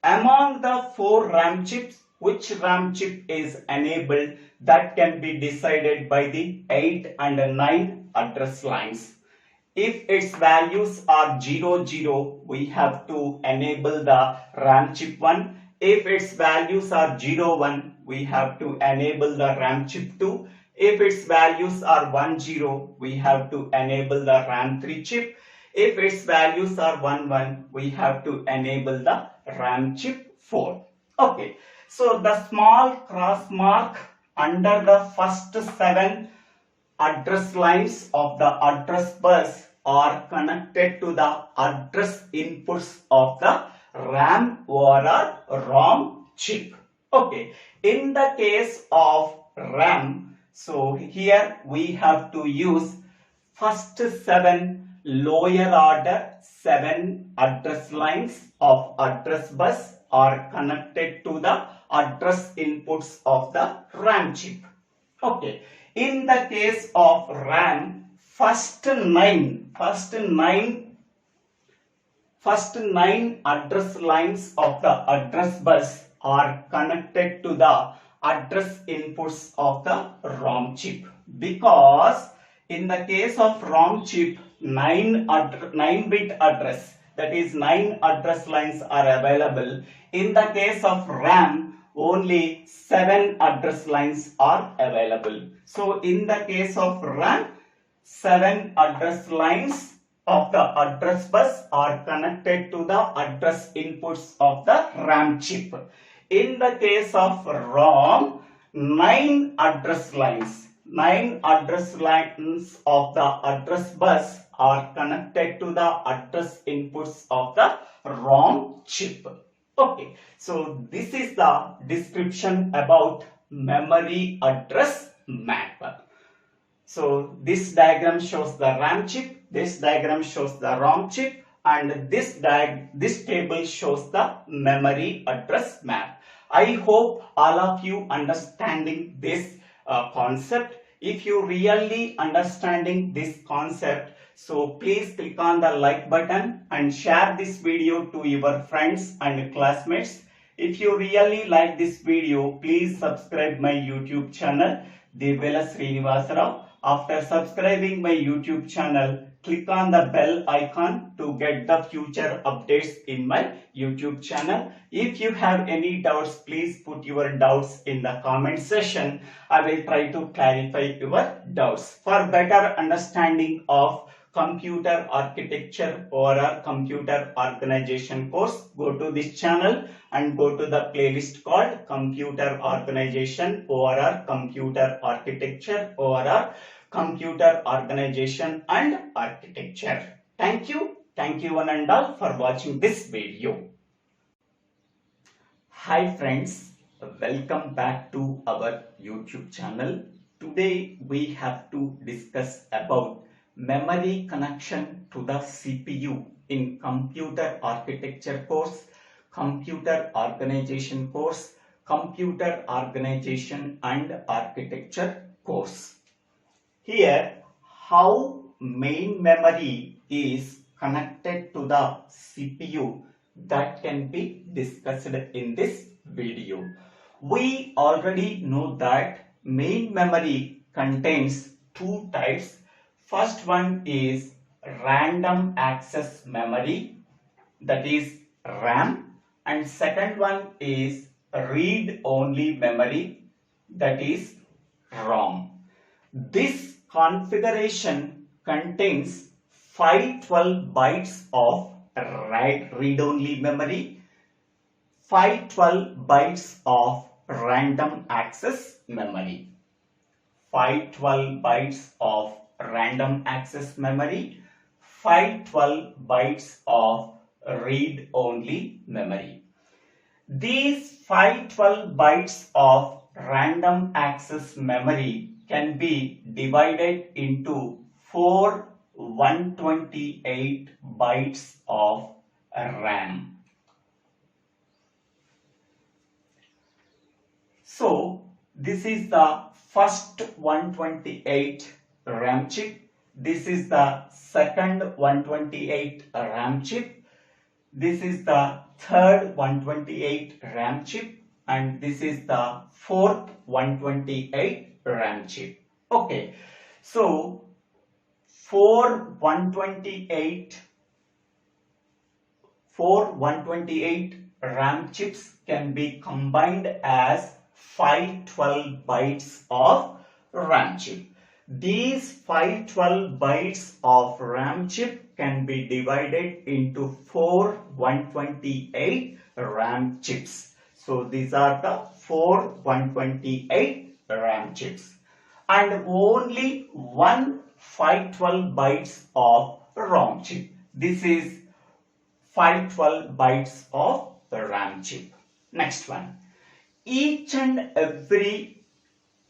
Among the 4 RAM chips, which RAM chip is enabled, that can be decided by the 8 and 9 address lines. If its values are 0, 0, we have to enable the RAM chip 1. If its values are 0, 1, we have to enable the RAM chip 2. If its values are 1, 0, we have to enable the RAM 3 chip. If its values are 1, 1, we have to enable the RAM chip 4. Okay, so the small cross mark under the first 7 address lines of the address bus are connected to the address inputs of the RAM or ROM chip. Okay, in the case of RAM, so here we have to use first 7 lower order 7 address lines of address bus are connected to the address inputs of the RAM chip. Okay, in the case of RAM, first 9 address lines of the address bus are connected to the address inputs of the ROM chip, because in the case of ROM chip 9-bit address, that is 9 address lines are available. In the case of RAM, only 7 address lines are available. So in the case of RAM, 7 address lines of the address bus are connected to the address inputs of the RAM chip. In the case of ROM, 9 address lines of the address bus are connected to the address inputs of the ROM chip. Okay, so this is the description about memory address map. So this diagram shows the RAM chip, this diagram shows the ROM chip, and this table shows the memory address map. I hope all of you understanding this concept. If you really understanding this concept, so please click on the like button and share this video to your friends and classmates. If you really like this video, please subscribe my YouTube channel, Divvela Srinivasarao. After subscribing my YouTube channel, click on the bell icon to get the future updates in my YouTube channel. If you have any doubts, please put your doubts in the comment section. I will try to clarify your doubts. For better understanding of computer architecture or a computer organization course, go to this channel and go to the playlist called computer organization or computer architecture or computer organization and architecture. Thank you one and all for watching this video. Hi friends, welcome back to our YouTube channel. Today we have to discuss about memory connection to the CPU in computer architecture course, computer organization course, computer organization and architecture course. Here, how main memory is connected to the CPU, that can be discussed in this video. We already know that main memory contains two types. First one is random access memory, that is RAM, and second one is read only memory, that is ROM. This configuration contains 512 bytes of read-only memory, 512 bytes of random access memory, 512 bytes of random access memory, 512 bytes of read-only memory. These 512 bytes of random access memory can be divided into 4 128 bytes of RAM. So this is the first 128 RAM chip. This is the second 128 RAM chip. This is the third 128 RAM chip, and this is the fourth 128 RAM chip. Okay, so 4 128 RAM chips can be combined as 512 bytes of RAM chip. These 512 bytes of RAM chip can be divided into 4 128 RAM chips. So these are the 4 128 RAM chips, and only one 512 bytes of ROM chip. This is 512 bytes of RAM chip. Next one, each and every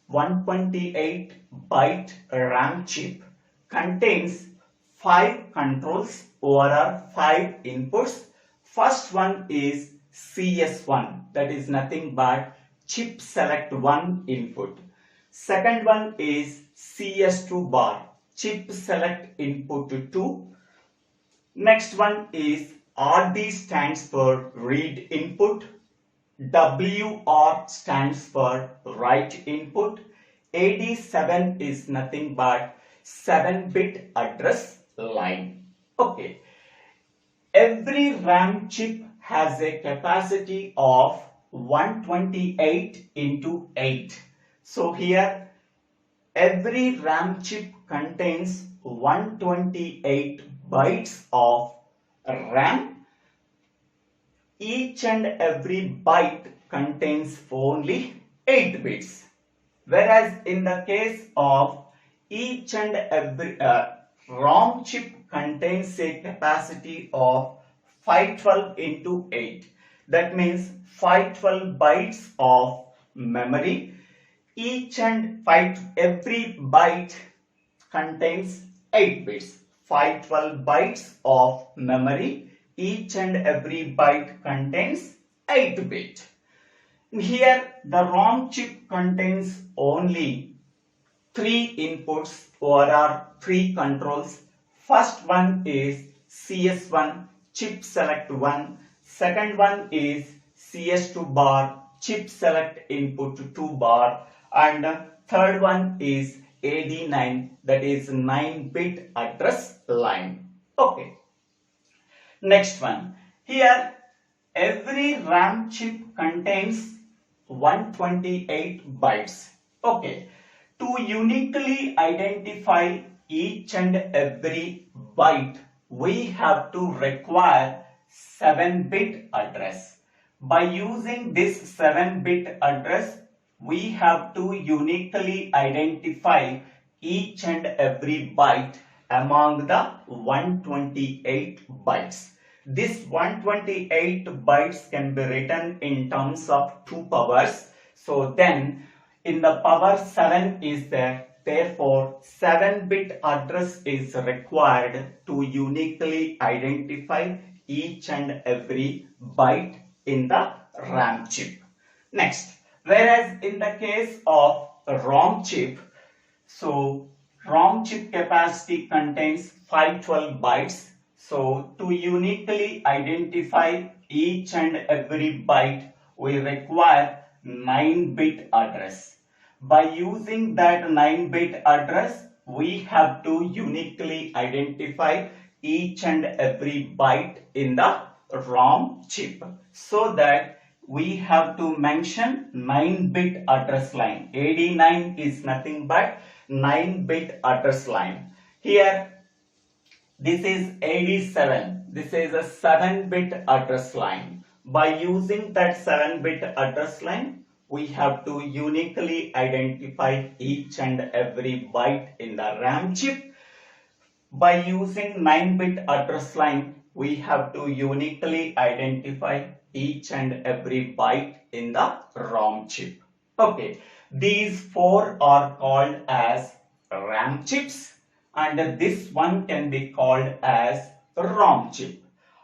128 byte RAM chip contains 5 controls or 5 inputs. First one is CS1, that is nothing but chip select 1 input. Second one is CS2 bar, chip select input 2. Next one is RD stands for read input, WR stands for write input, AD7 is nothing but 7-bit address line. Okay, every RAM chip has a capacity of 128 into 8. So here every RAM chip contains 128 bytes of RAM. Each and every byte contains only 8 bits. Whereas in the case of each and every ROM chip contains a capacity of 512 into 8. That means 512 bytes of memory. Each and every byte contains 8 bits. 512 bytes of memory. Each and every byte contains 8 bits. Here the ROM chip contains only three inputs or are three controls. First one is CS1 chip select 1. Second one is CS2 bar chip select input 2 bar. And third one is AD9, that is 9-bit address line. Okay. Next one. Here every RAM chip contains 128 bytes. Okay. To uniquely identify each and every byte, we have to require 7-bit address. By using this 7-bit address, we have to uniquely identify each and every byte among the 128 bytes. This 128 bytes can be written in terms of 2 powers. So then in the power 7 is there. Therefore, 7-bit address is required to uniquely identify each and every byte in the RAM chip. Next, whereas in the case of ROM chip, so ROM chip capacity contains 512 bytes. So to uniquely identify each and every byte, we require 9-bit address. By using that 9-bit address, we have to uniquely identify each and every byte in the ROM chip. So that we have to mention 9-bit address line. AD9 is nothing but 9-bit address line. Here, this is AD7. This is a 7-bit address line. By using that 7-bit address line, we have to uniquely identify each and every byte in the RAM chip. By using 9-bit address line, we have to uniquely identify each and every byte in the ROM chip. Okay, these four are called as RAM chips, and this one can be called as ROM chip.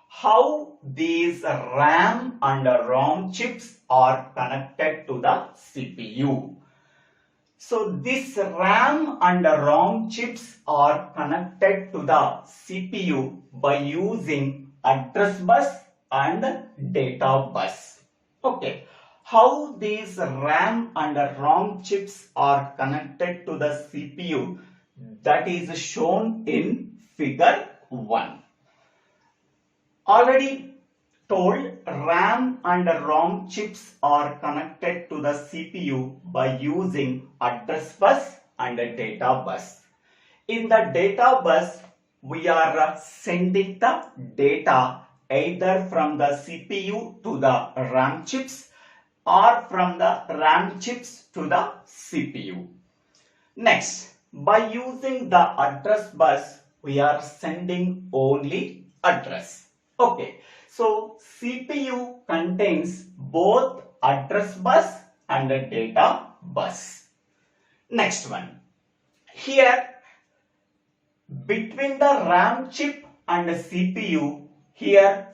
How these RAM and ROM chips are connected to the CPU. So this RAM and ROM chips are connected to the CPU by using address bus and data bus. Okay. How these RAM and ROM chips are connected to the CPU, that is shown in figure 1. Already told, RAM and ROM chips are connected to the CPU by using address bus and a data bus. In the data bus, we are sending the data either from the CPU to the RAM chips or from the RAM chips to the CPU. Next, by using the address bus, we are sending only address. Okay, so CPU contains both address bus and a data bus. Next one. Here, between the RAM chip and the CPU, here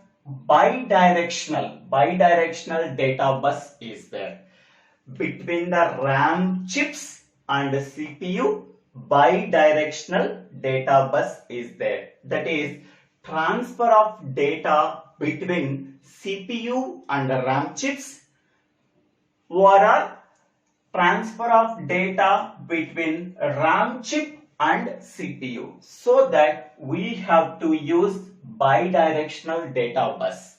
bidirectional data bus is there. Between the RAM chips and the CPU, bidirectional data bus is there. That is, transfer of data between CPU and the RAM chips, or transfer of data between RAM chip and CPU, so that we have to use bidirectional data bus.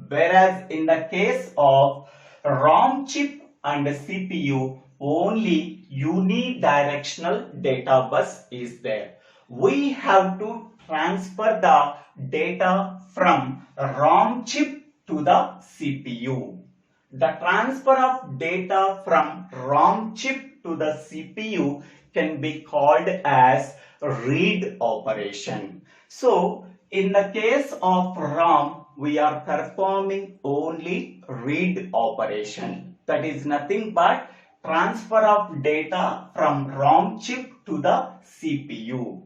Whereas in the case of ROM chip and CPU, only unidirectional data bus is there. We have to transfer the data from ROM chip to the CPU. The transfer of data from ROM chip to the CPU can be called as read operation. So, in the case of ROM, we are performing only read operation. That is nothing but transfer of data from ROM chip to the CPU.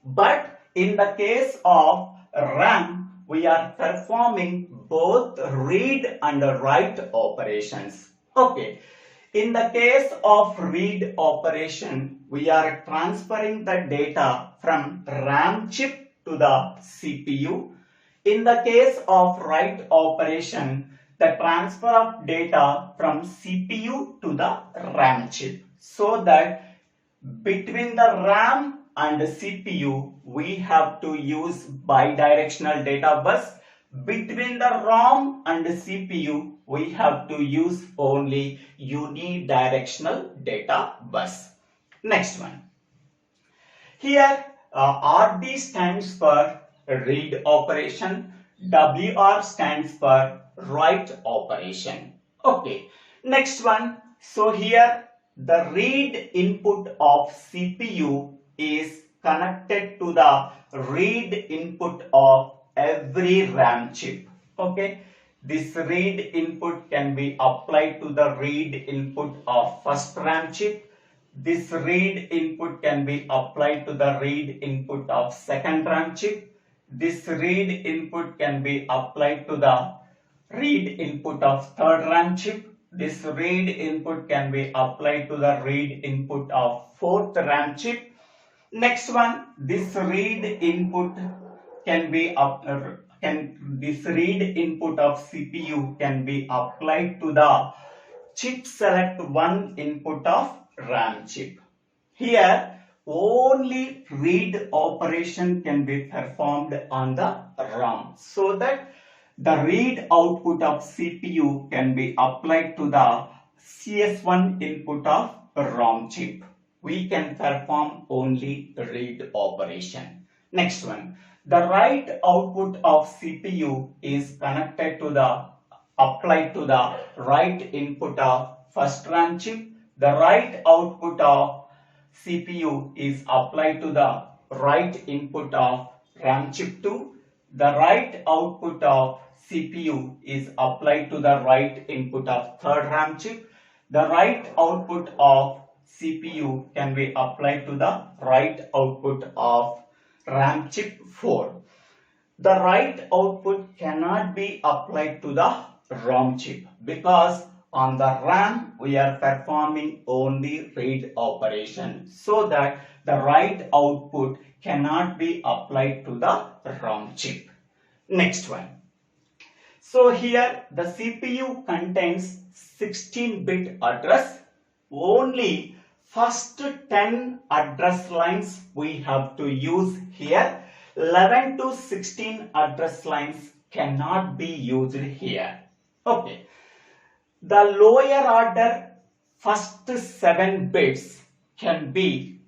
But in the case of RAM, we are performing both read and write operations. Okay. In the case of read operation, we are transferring the data from RAM chip to the CPU. In the case of write operation, the transfer of data from CPU to the RAM chip. So that between the RAM and the CPU, we have to use bidirectional data bus. Between the ROM and the CPU, we have to use only unidirectional data bus. Next one. Here, RD stands for read operation, WR stands for write operation. Okay, next one. So here the read input of CPU is connected to the read input of every RAM chip. Okay, this read input can be applied to the read input of first RAM chip. This read input can be applied to the read input of second RAM chip. This read input can be applied to the read input of third RAM chip. This read input can be applied to the read input of fourth RAM chip. Next one, this read input can be this read input of CPU can be applied to the chip select one input of RAM chip. Here only read operation can be performed on the ROM, so that the read output of CPU can be applied to the CS1 input of ROM chip. We can perform only read operation. Next one, the write output of CPU is connected to the applied to the write input of first RAM chip. The write output of CPU is applied to the write input of RAM chip 2. The write output of CPU is applied to the write input of third RAM chip. The write output of CPU can be applied to the write output of RAM chip 4. The write output cannot be applied to the ROM chip because on the RAM we are performing only read operation, so that the write output cannot be applied to the ROM chip. Next one. So here the CPU contains 16-bit address. Only first 10 address lines we have to use here. 11 to 16 address lines cannot be used here. Okay. The lower order first 7 bits can be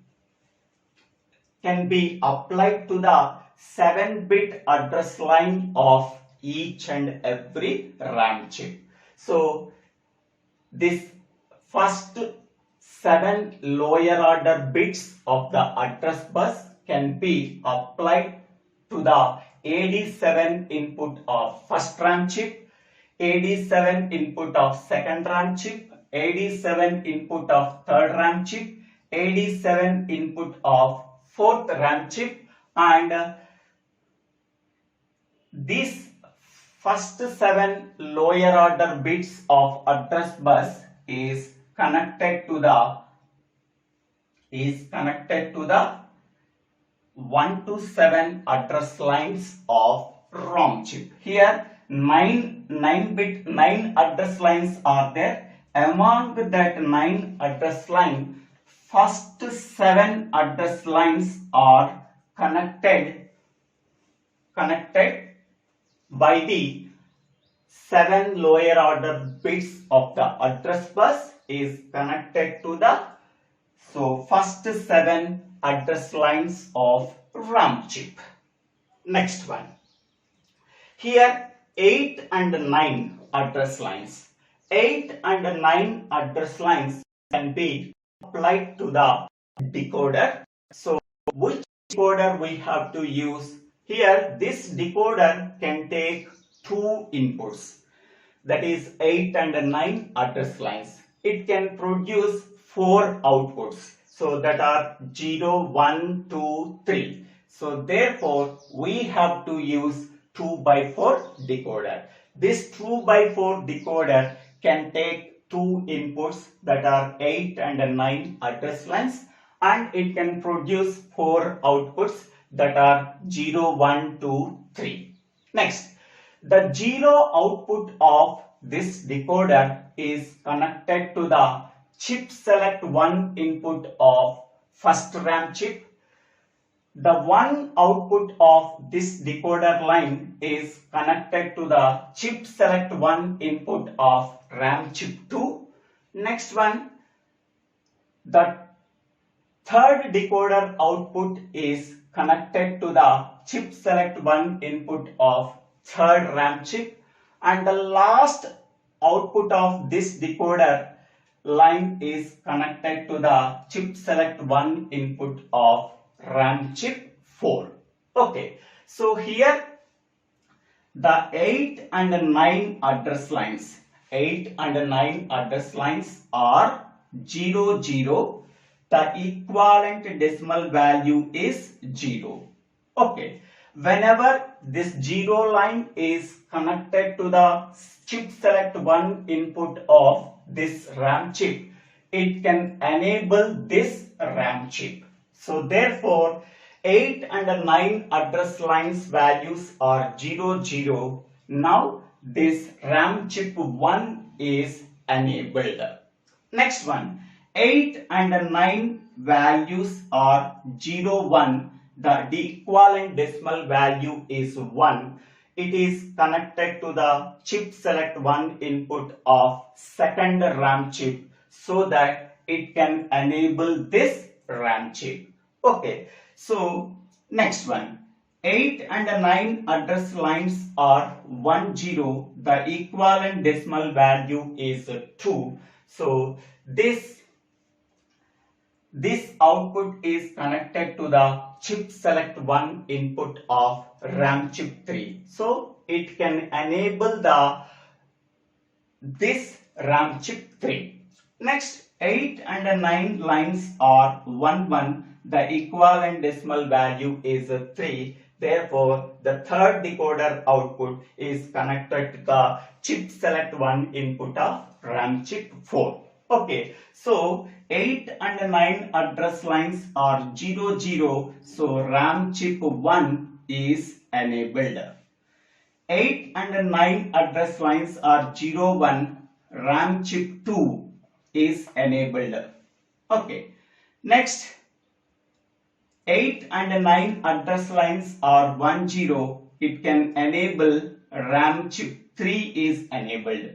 applied to the 7-bit address line of each and every RAM chip. So this first 7 lower order bits of the address bus can be applied to the AD7 input of first RAM chip, AD7 input of second RAM chip, AD7 input of third RAM chip, AD7 input of fourth RAM chip, and these first 7 lower order bits of address bus is connected to the 1 to 7 address lines of ROM chip. Here 9 address lines are there. Among that 9 address line, first 7 address lines are connected by the 7 lower order bits of the address bus is connected to the first 7 address lines of RAM chip. Next one. Here 8 and 9 address lines. 8 and 9 address lines can be applied to the decoder. So which decoder we have to use? Here this decoder can take 2 inputs, that is 8 and 9 address lines. It can produce 4 outputs, so that are 0, 1, 2, 3. So therefore we have to use 2 by 4 decoder. This 2 by 4 decoder can take two inputs that are 8 and 9 address lines, and it can produce 4 outputs that are 0, 1, 2, 3. Next, the 0 output of this decoder is connected to the chip select 1 input of first RAM chip. The 1 output of this decoder line is connected to the chip select 1 input of RAM chip 2. Next one, the third decoder output is connected to the chip select 1 input of third RAM chip, and the last output of this decoder line is connected to the chip select 1 input of RAM chip 4. Okay, so here the 8 and 9 address lines, 8 and 9 address lines are 0, 0. The equivalent decimal value is 0. Okay, whenever this 0 line is connected to the chip select 1 input of this RAM chip, it can enable this RAM chip. So therefore, 8 and 9 address lines values are 0, 0. Now this RAM chip 1 is enabled. Next one, 8 and 9 values are 0, 1. The equivalent decimal value is 1. It is connected to the chip select 1 input of second RAM chip so that it can enable this RAM chip. Okay, so next one, 8 and 9 address lines are 1, 0. The equivalent decimal value is 2. So this output is connected to the chip select 1 input of RAM chip 3. So it can enable this RAM chip 3. Next, 8 and 9 lines are 1, 1. The equivalent decimal value is 3. Therefore, the third decoder output is connected to the chip select 1 input of RAM chip 4. Okay, so 8 and 9 address lines are 0, 0. So RAM chip 1 is enabled. 8 and 9 address lines are 0, 1. RAM chip 2 is enabled. Okay, next, 8 and 9 address lines are 1, 0. It can enable RAM chip 3 is enabled.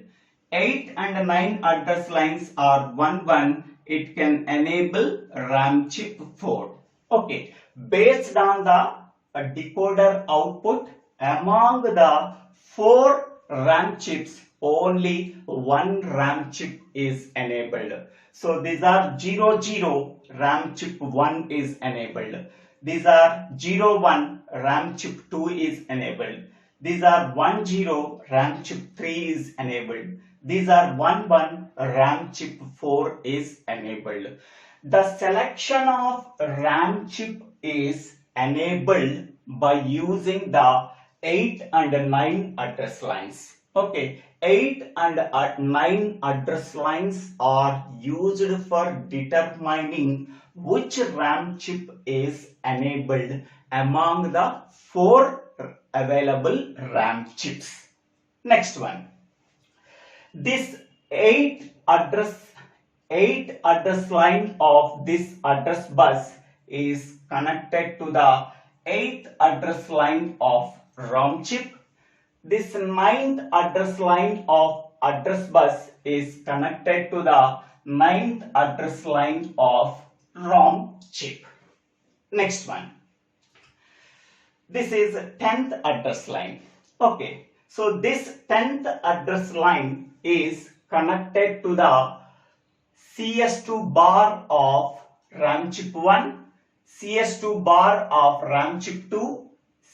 8 and 9 address lines are 1, 1. It can enable RAM chip 4. Okay, based on the decoder output, among the 4 RAM chips, only 1 RAM chip is enabled. So these are 0, 0, RAM chip 1 is enabled. These are 0, 1, RAM chip 2 is enabled. These are 1, 0, RAM chip 3 is enabled. These are 1, 1, RAM chip 4 is enabled. The selection of RAM chip is enabled by using the 8 and 9 address lines. Okay, 8 and 9 address lines are used for determining which RAM chip is enabled among the 4 available RAM chips. Next one, this 8 address line of this address bus is connected to the 8th address line of ROM chip. This 9th address line of address bus is connected to the 9th address line of ROM chip. Next one, this is 10th address line. Okay, so this 10th address line is connected to the CS2 bar of RAM chip 1, CS2 bar of RAM chip 2,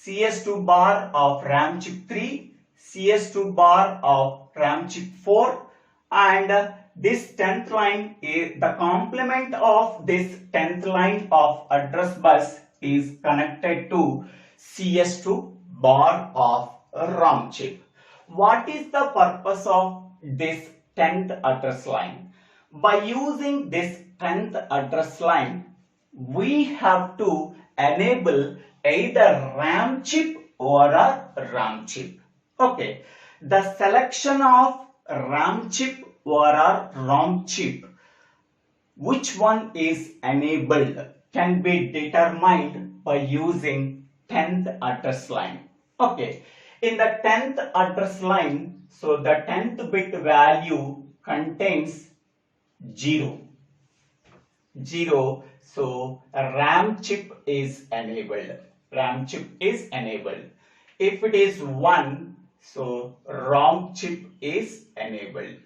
CS2 bar of RAM chip 3, CS2 bar of RAM chip 4, and this 10th line is the complement of this 10th line of address bus is connected to CS2 bar of ROM chip. What is the purpose of this 10th address line. By using this 10th address line, we have to enable either RAM chip or a ROM chip. Okay, the selection of RAM chip or a ROM chip, which one is enabled, can be determined by using 10th address line. Okay, in the 10th address line, so the 10th bit value contains 0. So RAM chip is enabled. RAM chip is enabled. If it is 1, so ROM chip is enabled.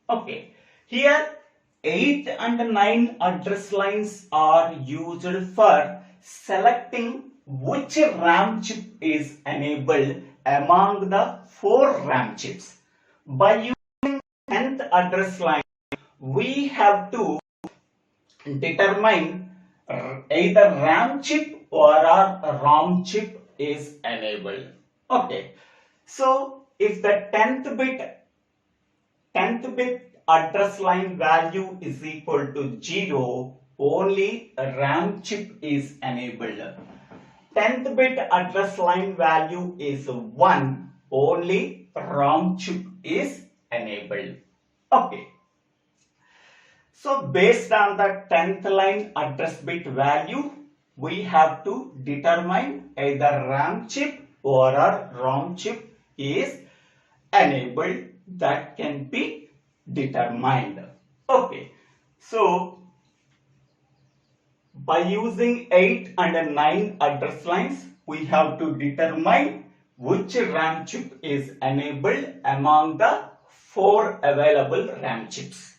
Okay, here 8 and 9 address lines are used for selecting which RAM chip is enabled among the 4 RAM chips. By using 10th address line, we have to determine either RAM chip or a ROM chip is enabled. Okay, so if the 10th bit address line value is equal to 0, only RAM chip is enabled. 10th bit address line value is 1, only ROM chip is enabled. Okay. So based on the 10th line address bit value, we have to determine either RAM chip or a ROM chip is enabled. That can be determined. Okay, so by using 8 and 9 address lines, we have to determine which RAM chip is enabled among the 4 available RAM chips.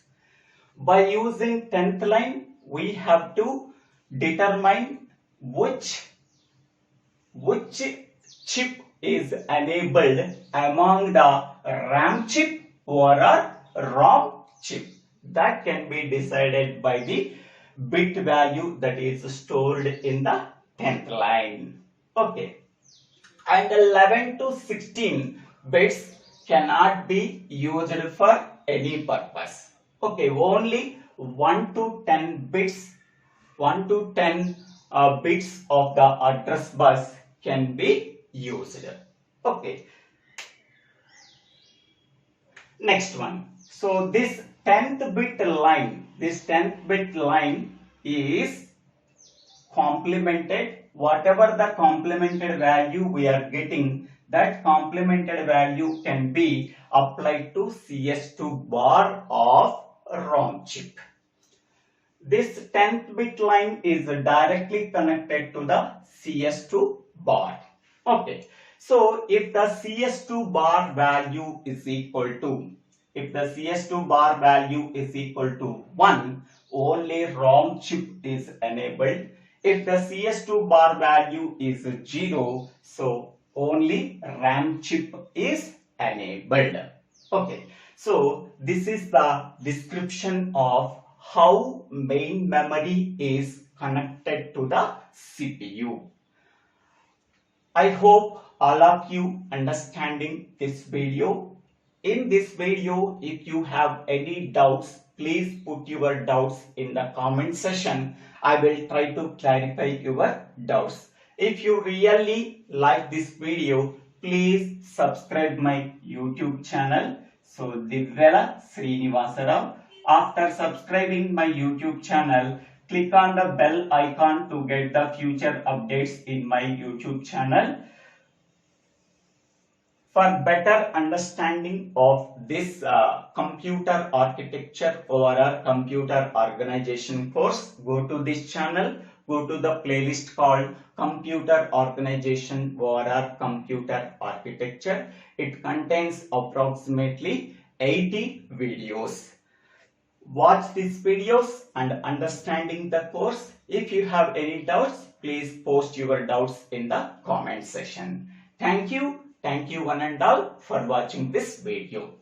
By using 10th line, we have to determine which chip is enabled among the RAM chip or a ROM chip. That can be decided by the bit value that is stored in the 10th line. Okay, and 11 to 16 bits cannot be used for any purpose. Okay, only 1 to 10 bits of the address bus can be used. Okay, next one. So this 10th bit line is complemented. Whatever the complemented value we are getting, that complemented value can be applied to CS2 bar of ROM chip. This 10th bit line is directly connected to the CS2 bar. Okay, so if the CS2 bar value is equal to 1, only ROM chip is enabled. If the CS2 bar value is 0, so only RAM chip is enabled. Okay, so this is the description of how main memory is connected to the CPU. I hope all of you understanding this video. In this video, if you have any doubts, please put your doubts in the comment section. I will try to clarify your doubts. If you really like this video, please subscribe my YouTube channel. So Divvela Srinivasaram. After subscribing my YouTube channel, click on the bell icon to get the future updates in my YouTube channel. For better understanding of this computer architecture or computer organization course, go to this channel, go to the playlist called Computer Organization or Computer Architecture. It contains approximately 80 videos. Watch these videos and understanding the course. If you have any doubts, please post your doubts in the comment section. Thank you one and all for watching this video.